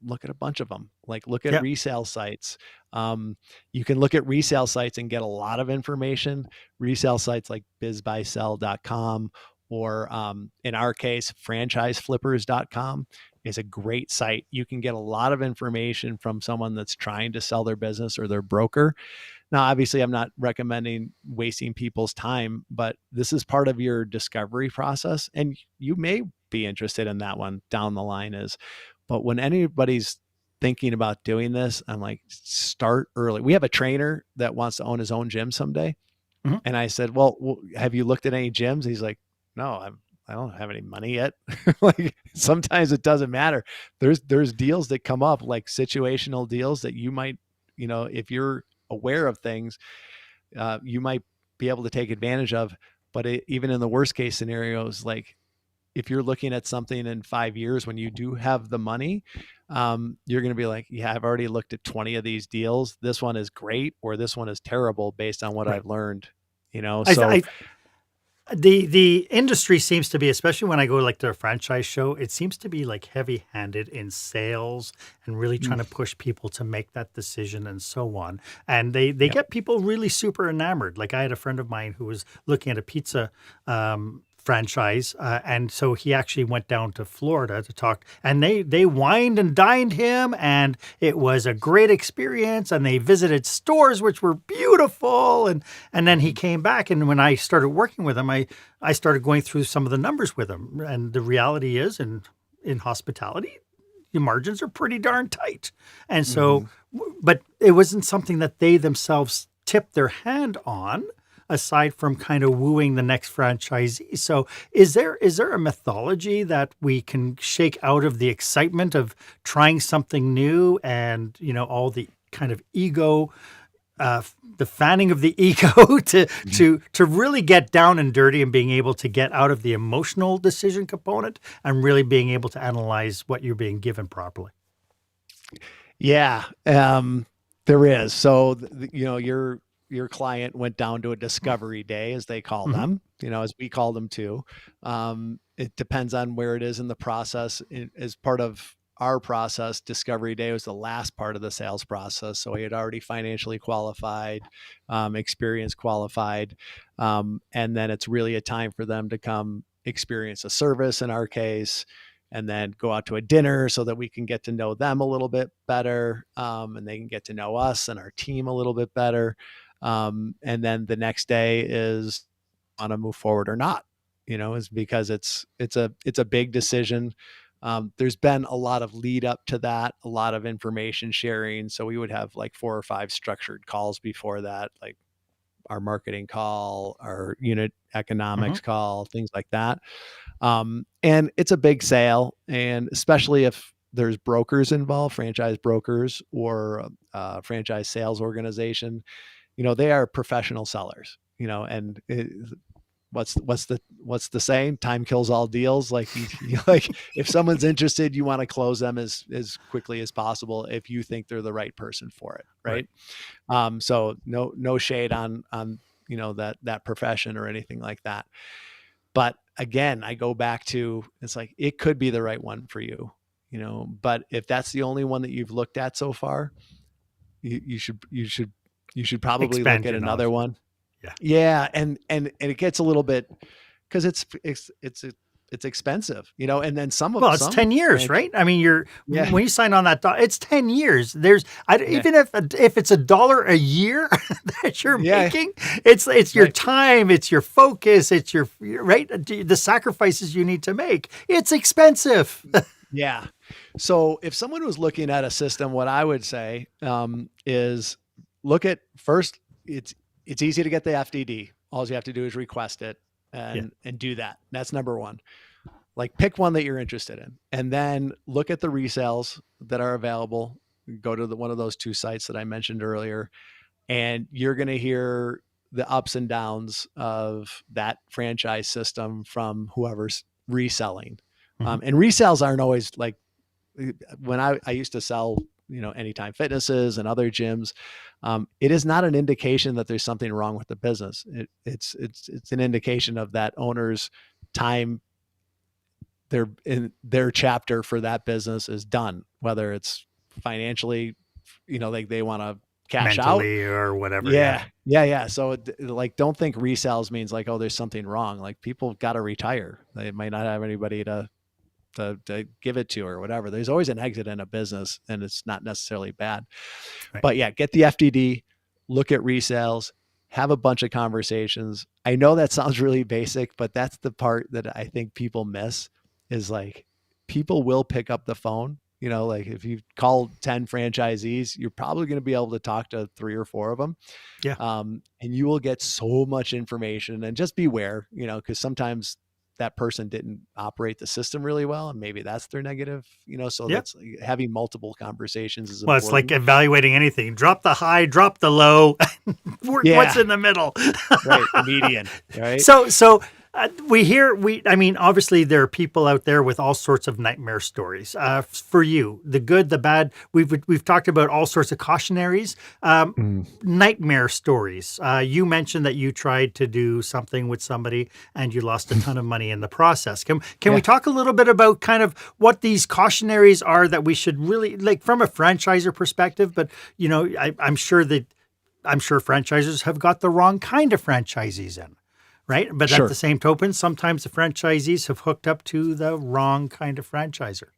look at a bunch of them. Like, look at resale sites. You can look at resale sites and get a lot of information. Resale sites like bizbuysell.com or in our case, franchiseflippers.com is a great site. You can get a lot of information from someone that's trying to sell their business or their broker. Now, obviously, I'm not recommending wasting people's time, but this is part of your discovery process. And you may be interested in that one down the line. But when anybody's thinking about doing this, I'm like, start early. We have a trainer that wants to own his own gym someday. Mhm. And I said, well, have you looked at any gyms? He's like, no, I don't have any money yet. Like, sometimes it doesn't matter. There's deals that come up, like situational deals that you might, if you're aware of things, you might be able to take advantage of. But even in the worst case scenarios, like if you're looking at something in 5 years when you do have the money, you're going to be like, yeah, I've already looked at 20 of these deals. This one is great, or this one is terrible based on what Right. I've learned, I, so I, the industry seems to be, especially when I go like to a franchise show, it seems to be like heavy-handed in sales and really trying to push people to make that decision and so on. And they get people really super enamored. Like I had a friend of mine who was looking at a pizza franchise, and so he actually went down to Florida to talk, and they wined and dined him, and it was a great experience, and they visited stores which were beautiful, and then he came back, and when I started working with him, I started going through some of the numbers with him, and the reality is in hospitality, your margins are pretty darn tight, and so but it wasn't something that they themselves tipped their hand on, aside from kind of wooing the next franchisee. So is there a methodology that we can shake out of the excitement of trying something new and, all the kind of ego, the fanning of the ego to really get down and dirty and being able to get out of the emotional decision component and really being able to analyze what you're being given properly? Yeah, there is. So, your client went down to a discovery day, as they call them, as we call them too. It depends on where it is in the process. As part of our process, discovery day was the last part of the sales process. So he had already financially qualified, experience qualified. And then it's really a time for them to come experience a service in our case, and then go out to a dinner so that we can get to know them a little bit better. And they can get to know us and our team a little bit better. And then the next day is want to move forward or not, is because it's a big decision. There's been a lot of lead up to that, a lot of information sharing. So we would have like 4 or 5 structured calls before that, like our marketing call, our unit economics call, things like that. And it's a big sale. And especially if there's brokers involved, franchise brokers or franchise sales organization, they are professional sellers, and what's the saying? Time kills all deals. Like, like if someone's interested, you want to close them as quickly as possible if you think they're the right person for it. Right. So no shade on that profession or anything like that. But again, I go back to, it's like, it could be the right one for you, but if that's the only one that you've looked at so far, you should probably Expand look at your another knowledge. one. Yeah. Yeah. And it gets a little bit, cause it's expensive, and then It's 10 years, right? I mean, when you sign on that, it's 10 years. Even if it's $1 a year that you're making, it's your time, it's your focus, it's your right. The sacrifices you need to make. It's expensive. Yeah. So if someone was looking at a system, what I would say is look at first, it's easy to get the FDD. All you have to do is request it and do that. That's number one. Like, pick one that you're interested in, and then look at the resales that are available. Go to one of those 2 sites that I mentioned earlier, and you're going to hear the ups and downs of that franchise system from whoever's reselling. And resales aren't always like, when I used to sell, Anytime Fitnesses and other gyms, it is not an indication that there's something wrong with the business. It's an indication of that owner's time. Their chapter for that business is done, whether it's financially, like they want to cash mentally out or whatever. Yeah. So like, don't think resales means like, oh, there's something wrong. Like, people got to retire. They might not have anybody to give it to or whatever. There's always an exit in a business, and it's not necessarily bad. Right. But yeah, get the FDD, look at resales, have a bunch of conversations. I know that sounds really basic, but that's the part that I think people miss, is like, people will pick up the phone You know, like if you call 10 franchisees, you're probably going to be able to talk to 3 or 4 of them. Yeah. And you will get so much information. And just beware, you know, because sometimes that person didn't operate the system really well, and maybe that's their negative, you know. So Yep. that's having multiple conversations is Well, it's like important. evaluating anything. Drop the high, drop the low, work what's Yeah, in the middle. right. The median, right? I mean, obviously there are people out there with all sorts of nightmare stories. For you, the good, the bad. We've talked about all sorts of cautionaries, nightmare stories. You mentioned that you tried to do something with somebody and you lost a ton of money in the process. Can we talk a little bit about kind of what these cautionaries are that we should really, like, from a franchisor perspective? But you know, I'm sure franchisors have got the wrong kind of franchisees in. Right. But Sure. at the same token, sometimes the franchisees have hooked up to the wrong kind of franchisor.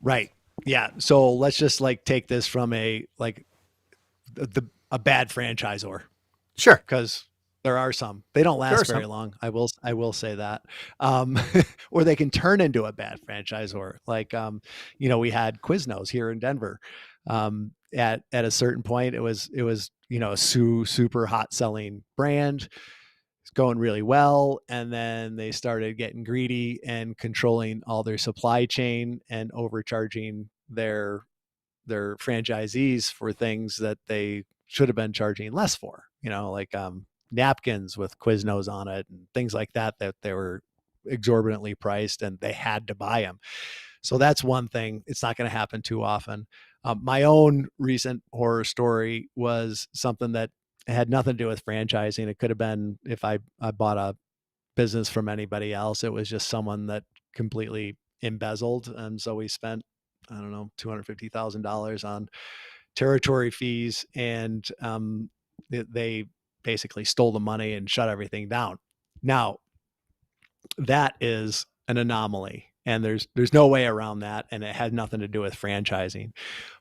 Right. Yeah. So let's just like take this from a bad franchisor, Sure. because there are some. They don't last very long. I will say that. Or they can turn into a bad franchisor. Like, you know, we had Quiznos here in Denver. At a certain point, it was, you know, a super hot selling brand. It's going really well. And then they started getting greedy and controlling all their supply chain and overcharging their franchisees for things that they should have been charging less for, you know, like napkins with Quiznos on it and things like that they were exorbitantly priced and they had to buy them. So that's one thing. It's not going to happen too often. My own recent horror story was something that had nothing to do with franchising. It could have been if I bought a business from anybody else. It was just someone that completely embezzled. And so we spent, I don't know, $250,000 on territory fees, and they basically stole the money and shut everything down. Now, that is an anomaly, and there's no way around that, and it had nothing to do with franchising.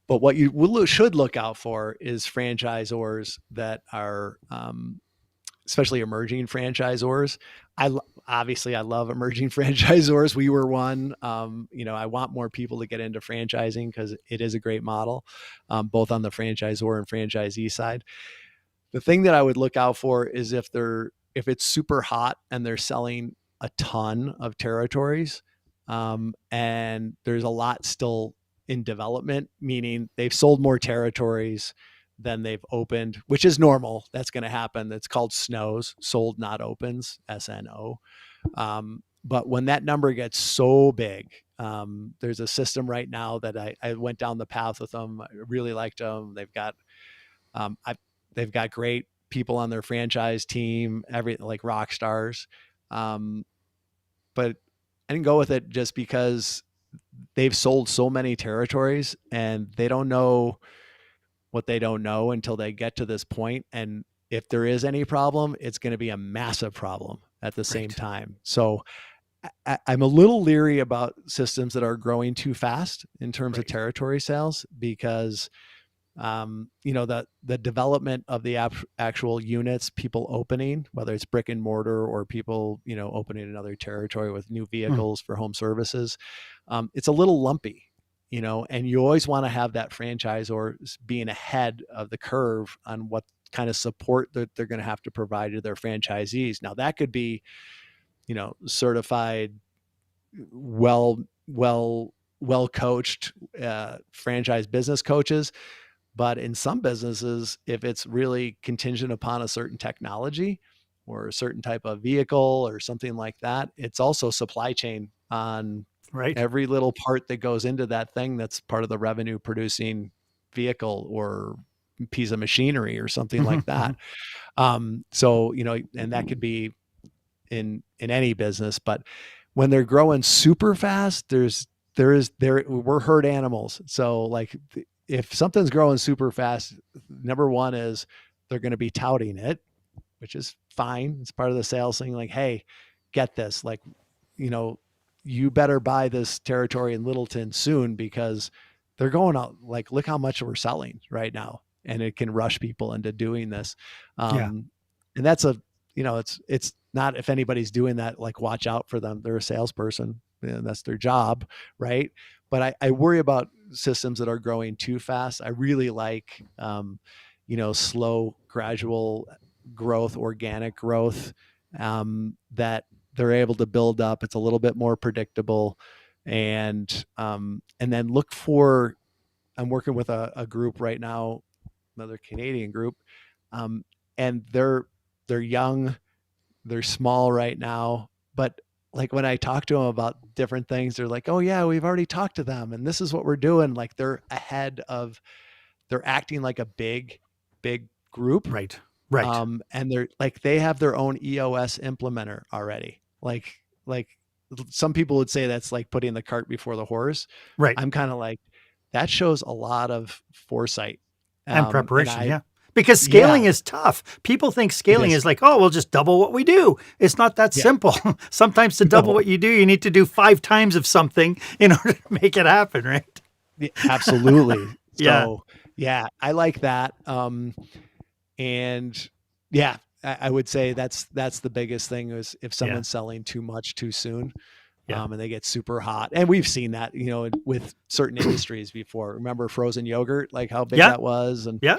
But what you should look out for is franchisors that are, especially emerging franchisors. I love emerging franchisors. We were one. You know, I want more people to get into franchising because it is a great model, both on the franchisor and franchisee side. The thing that I would look out for is if it's super hot and they're selling a ton of territories, and there's a lot still in development, meaning they've sold more territories than they've opened, which is normal. That's going to happen. That's called SNOs, sold not opens, SNO. But when that number gets so big, there's a system right now that I went down the path with them. I really liked them. They've got great people on their franchise team, like rock stars. But I didn't go with it just because they've sold so many territories and they don't know what they don't know until they get to this point. And if there is any problem, it's going to be a massive problem at the same time. So I'm a little leery about systems that are growing too fast in terms of territory sales, because you know, the development of the actual units, people opening, whether it's brick and mortar or people, you know, opening another territory with new vehicles for home services, it's a little lumpy, you know, and you always want to have that franchisor being ahead of the curve on what kind of support that they're going to have to provide to their franchisees. Now that could be, you know, certified, well coached franchise business coaches. But in some businesses, if it's really contingent upon a certain technology or a certain type of vehicle or something like that, it's also supply chain on every little part that goes into that thing that's part of the revenue producing vehicle or piece of machinery or something like that. So, you know, and that could be in any business, but when they're growing super fast, we're herd animals. So like if something's growing super fast, number one is they're going to be touting it, which is fine. It's part of the sales thing. Like, hey, get this, like, you know, you better buy this territory in Littleton soon because they're going out, like, look how much we're selling right now. And it can rush people into doing this. And that's you know, it's not, if anybody's doing that, like, watch out for them. They're a salesperson and that's their job. Right. but I worry about systems that are growing too fast. I really like, slow, gradual growth, organic growth, that they're able to build up. It's a little bit more predictable, and then look for. I'm working with a group right now, another Canadian group, and they're young, they're small right now, but like when I talk to them about different things, they're like, "Oh yeah, we've already talked to them, and this is what we're doing." Like they're ahead of, they're acting like a big group, Right. Right. and they're like they have their own EOS implementer already. Like some people would say that's like putting the cart before the horse. Right. I'm kind of like, that shows a lot of foresight, And and preparation. I Yeah. Because scaling yeah, is tough. People think it scaling is. is like, oh, we'll just double what we do. It's not that Yeah, simple. Sometimes to double no, what you do, you need to do 5 times of something in order to make it happen, right? yeah, absolutely. Yeah. So yeah, I like that. And yeah, I would say that's the biggest thing is if Yeah. someone's selling too much too soon, Yeah. and they get super hot. And we've seen that, with certain industries before. Remember frozen yogurt, like how big Yeah. that was? And Yeah.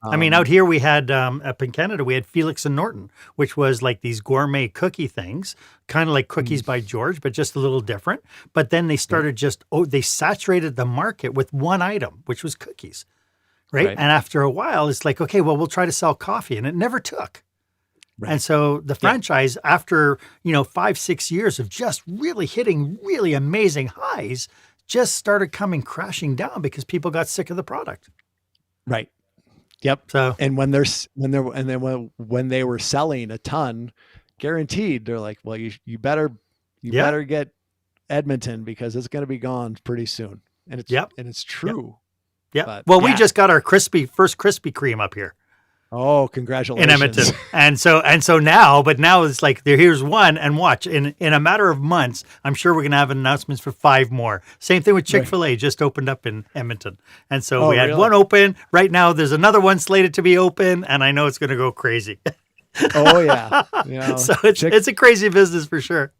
I mean, out um, here we had up in Canada, we had Felix and Norton, which was like these gourmet cookie things, kind of like Cookies mm, by George, but just a little different. But then they yep, started they saturated the market with one item, which was cookies, right? right, And after a while, it's like, okay, well, we'll try to sell coffee, and it never took. And right. so the Yeah, franchise, after 5, 6 years of just really hitting really amazing highs, just started coming crashing down because people got sick of the product. right. Yep. So And when they were selling a ton, guaranteed, they're like, well, you better yeah, get Edmonton because it's going to be gone pretty soon. And yep, it's yep, true. yep. But Well, we yeah. just got our first Krispy Kreme up here Oh, in congratulations. Edmonton, and so now, but now it's like here's one, and watch in a matter of months, I'm sure we're gonna have announcements for 5 more. Same thing with Right. Chick-fil-A, just opened up in Edmonton, and so Oh, we had really? one open. Right now, there's another one slated to be open, and I know it's gonna go crazy. Oh yeah. So it's Chick. it's a crazy business for sure.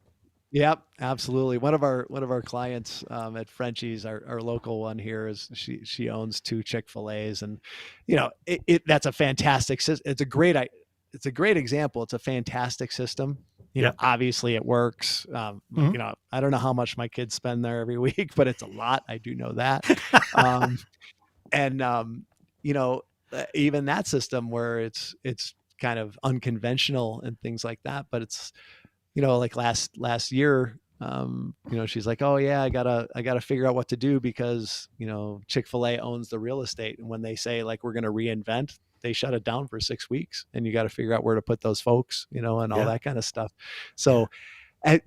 Yep, absolutely. One of our clients at Frenchies, our local one here, is she owns 2 Chick-fil-A's, and that's a fantastic system. It's a great example. It's a fantastic system. Yeah. Obviously it works. Mhm. I don't know how much my kids spend there every week, but it's a lot. I do know that. Um, and even that system where it's kind of unconventional and things like that, but it's like last year, she's like, oh yeah, I gotta figure out what to do because, Chick-fil-A owns the real estate. And when they say like, we're going to reinvent, they shut it down for 6 weeks and you got to figure out where to put those folks, and all Yeah. that kind of stuff. Yeah. So, and,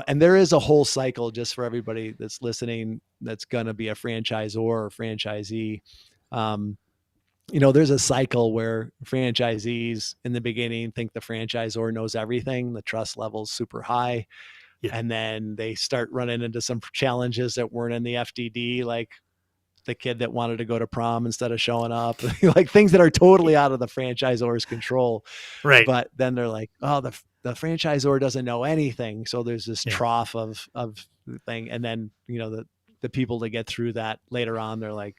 and there is a whole cycle just for everybody that's listening, that's going to be a franchisor or franchisee. There's a cycle where franchisees in the beginning think the franchisor knows everything. The trust level's super high. Yeah. And then they start running into some challenges that weren't in the FDD, like the kid that wanted to go to prom instead of showing up, like things that are totally out of the franchisor's control. Right. But then they're like, oh, the franchisor doesn't know anything. So there's this Yeah. trough of the thing. And then, the people that get through that later on, they're like,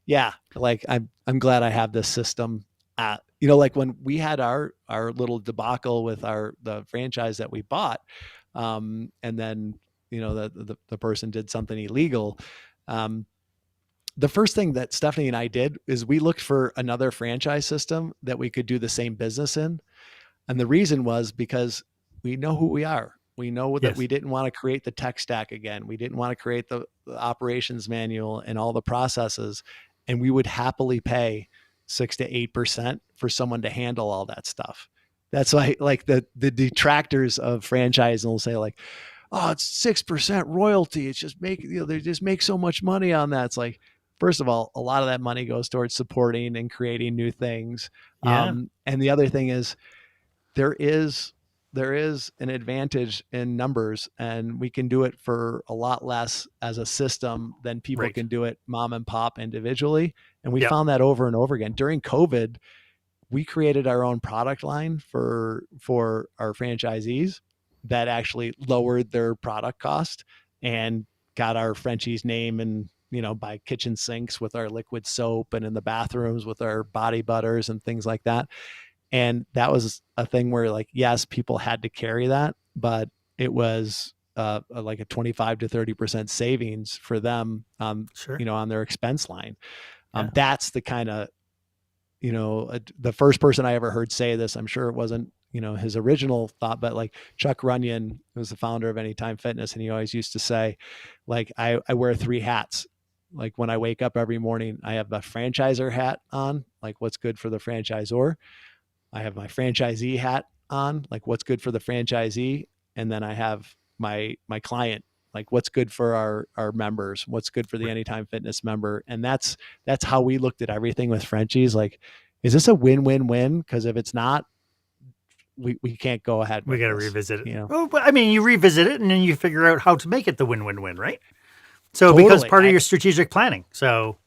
yeah, like I'm glad I have this system. Like when we had our little debacle with the franchise that we bought, and then the person did something illegal. The first thing that Stephanie and I did is we looked for another franchise system that we could do the same business in, and the reason was because we know who we are. We know that Yes. we didn't want to create the tech stack again. We didn't want to create the operations manual and all the processes. And we would happily pay 6 to 8% for someone to handle all that stuff. That's why like the detractors of franchise will say like, oh, it's 6% royalty. It's just they just make so much money on that. It's like, first of all, a lot of that money goes towards supporting and creating new things. Yeah. And the other thing is there is an advantage in numbers, and we can do it for a lot less as a system than people Right. can do it mom and pop individually. And we Yep. found that over and over again. During COVID, we created our own product line for our franchisees that actually lowered their product cost and got our Frenchies name and, by kitchen sinks with our liquid soap, and in the bathrooms with our body butters and things like that. And that was a thing where, like, yes, people had to carry that, but it was like a 25 to 30% savings for them, Sure. on their expense line. Yeah. That's the kind of, the first person I ever heard say this, I'm sure it wasn't, his original thought, but like Chuck Runyon, who was the founder of Anytime Fitness. And he always used to say, like, I wear 3 hats. Like, when I wake up every morning, I have a franchisor hat on, like what's good for the franchisor. I have my franchisee hat on, like what's good for the franchisee. And then I have my client, like what's good for our members, what's good for the Anytime Fitness member. And that's how we looked at everything with Frenchies. Like, is this a win-win-win? Because if it's not, we can't go ahead. We got to this, revisit it. You know? Well, but I mean, you revisit it and then you figure out how to make it the win-win-win, right? So Totally. because part of your strategic planning. So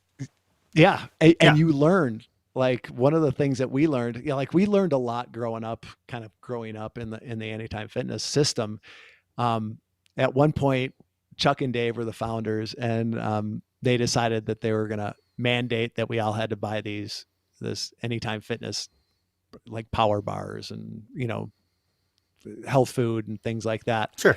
yeah. And you learn, like, one of the things that we learned, like we learned a lot growing up in the Anytime Fitness system. At one point, Chuck and Dave were the founders, and they decided that they were going to mandate that we all had to buy this Anytime Fitness, like power bars and, health food and things like that. Sure.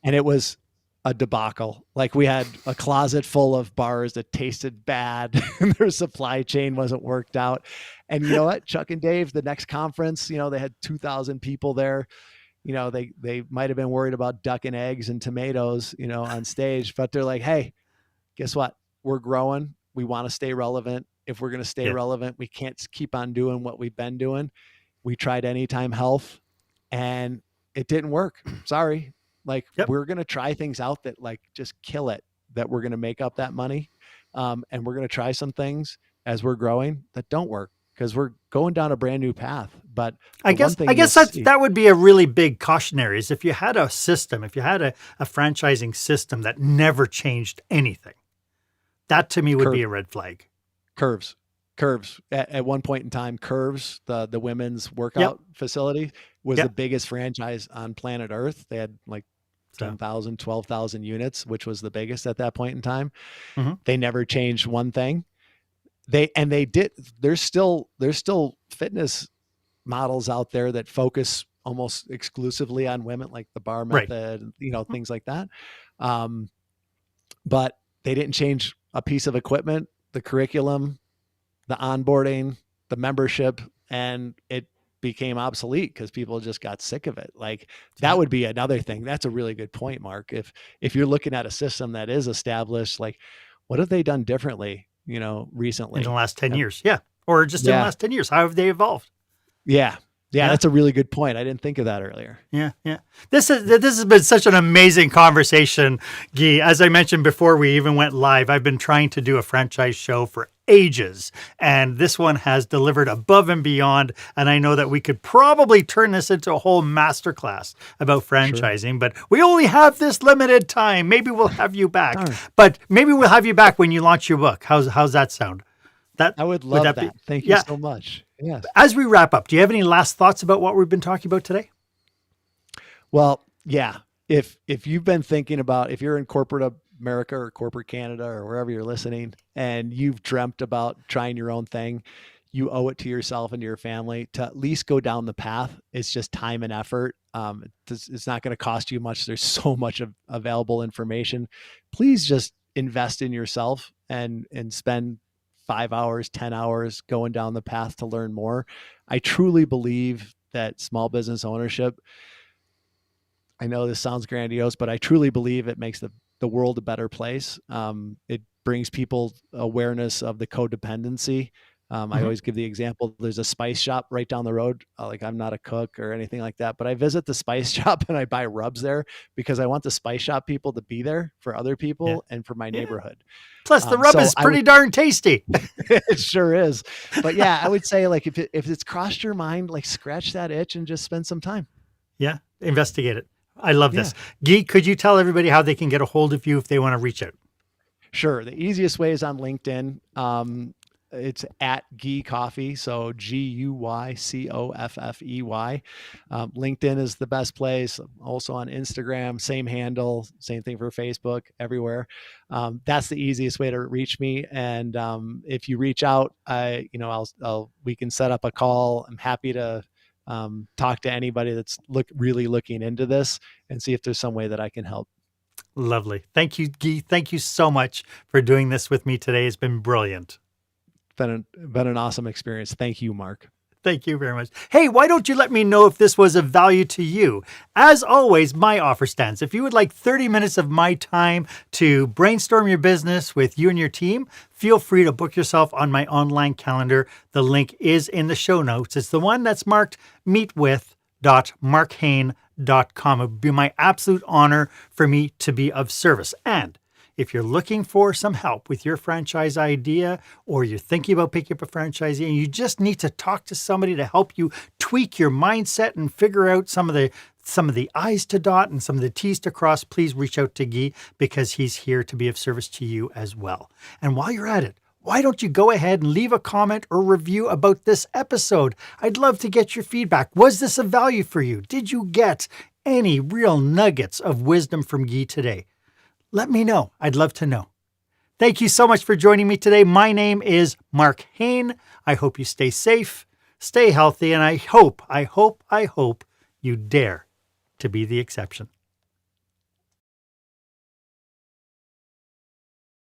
And it was a debacle. Like, we had a closet full of bars that tasted bad and their supply chain wasn't worked out. And you know what? Chuck and Dave, the next conference, they had 2,000 people there. They might've been worried about duck and eggs and tomatoes, on stage, but they're like, hey, guess what? We're growing. We want to stay relevant. If we're going to stay relevant, we can't keep on doing what we've been doing. We tried Anytime Health and it didn't work. Sorry. Like, we're going to try things out that, like, just kill it, that we're going to make up that money. And we're going to try some things as we're growing that don't work, because we're going down a brand new path. But I guess that would be a really big cautionary, is if you had a system, if you had a franchising system that never changed anything, that to me would be a red flag. Curves. At one point in time, Curves, the women's workout facility, was the biggest franchise on planet Earth. They had like 10,000, 12,000 units, which was the biggest at that point in time. Mm-hmm. They never changed one thing. There's still fitness models out there that focus almost exclusively on women, like the bar method, things like that. But they didn't change a piece of equipment, the curriculum, the onboarding, the membership, and it became obsolete because people just got sick of it. Like, that would be another thing. That's a really good point, Mark. If you're looking at a system that is established, like, what have they done differently, recently? In the last 10 years. Yeah. Or just in the last 10 years. How have they evolved? Yeah. Yeah, that's a really good point. I didn't think of that earlier. Yeah. This has been such an amazing conversation, Guy. As I mentioned before we even went live, I've been trying to do a franchise show for ages, and this one has delivered above and beyond. And I know that we could probably turn this into a whole masterclass about franchising, but we only have this limited time. Maybe we'll have you back. But maybe we'll have you back when you launch your book. How's that sound? I would love that. Thank you so much. Yes. As we wrap up, do you have any last thoughts about what we've been talking about today? Well, yeah. If you've been thinking about, if you're in corporate America or corporate Canada or wherever you're listening, and you've dreamt about trying your own thing, you owe it to yourself and to your family to at least go down the path. It's just time and effort. It's not going to cost you much. There's so much of available information. Please just invest in yourself and spend 5 hours, 10 hours going down the path to learn more. I truly believe that small business ownership, I know this sounds grandiose, but I truly believe it makes the world a better place. It brings people awareness of the codependency. I always give the example, there's a spice shop right down the road. Like, I'm not a cook or anything like that, but I visit the spice shop and I buy rubs there because I want the spice shop people to be there for other people and for my neighborhood. Plus the rub is pretty darn tasty. It sure is. But yeah, I would say, like, if it's crossed your mind, like, scratch that itch and just spend some time. Yeah. Investigate it. I love this. Guy, could you tell everybody how they can get a hold of you if they want to reach out? Sure. The easiest way is on LinkedIn. it's at Guy Coffey. So GUYCOFFEY. LinkedIn is the best place. Also on Instagram, same handle, same thing for Facebook, everywhere. That's the easiest way to reach me. And if you reach out, we can set up a call. I'm happy to talk to anybody that's really looking into this and see if there's some way that I can help. Lovely. Thank you, Guy. Thank you so much for doing this with me today. It's been brilliant. Been an awesome experience. Thank you, Mark. Thank you very much. Hey, why don't you let me know if this was of value to you? As always, my offer stands. If you would like 30 minutes of my time to brainstorm your business with you and your team, feel free to book yourself on my online calendar. The link is in the show notes. It's the one that's marked meetwith.markhaine.com. It would be my absolute honor for me to be of service. And if you're looking for some help with your franchise idea, or you're thinking about picking up a franchisee and you just need to talk to somebody to help you tweak your mindset and figure out some of the I's to dot and some of the T's to cross, please reach out to Guy, because he's here to be of service to you as well. And while you're at it, why don't you go ahead and leave a comment or review about this episode? I'd love to get your feedback. Was this of value for you? Did you get any real nuggets of wisdom from Guy today? Let me know. I'd love to know. Thank you so much for joining me today. My name is Marc Haine. I hope you stay safe, stay healthy, and I hope you dare to be the exception.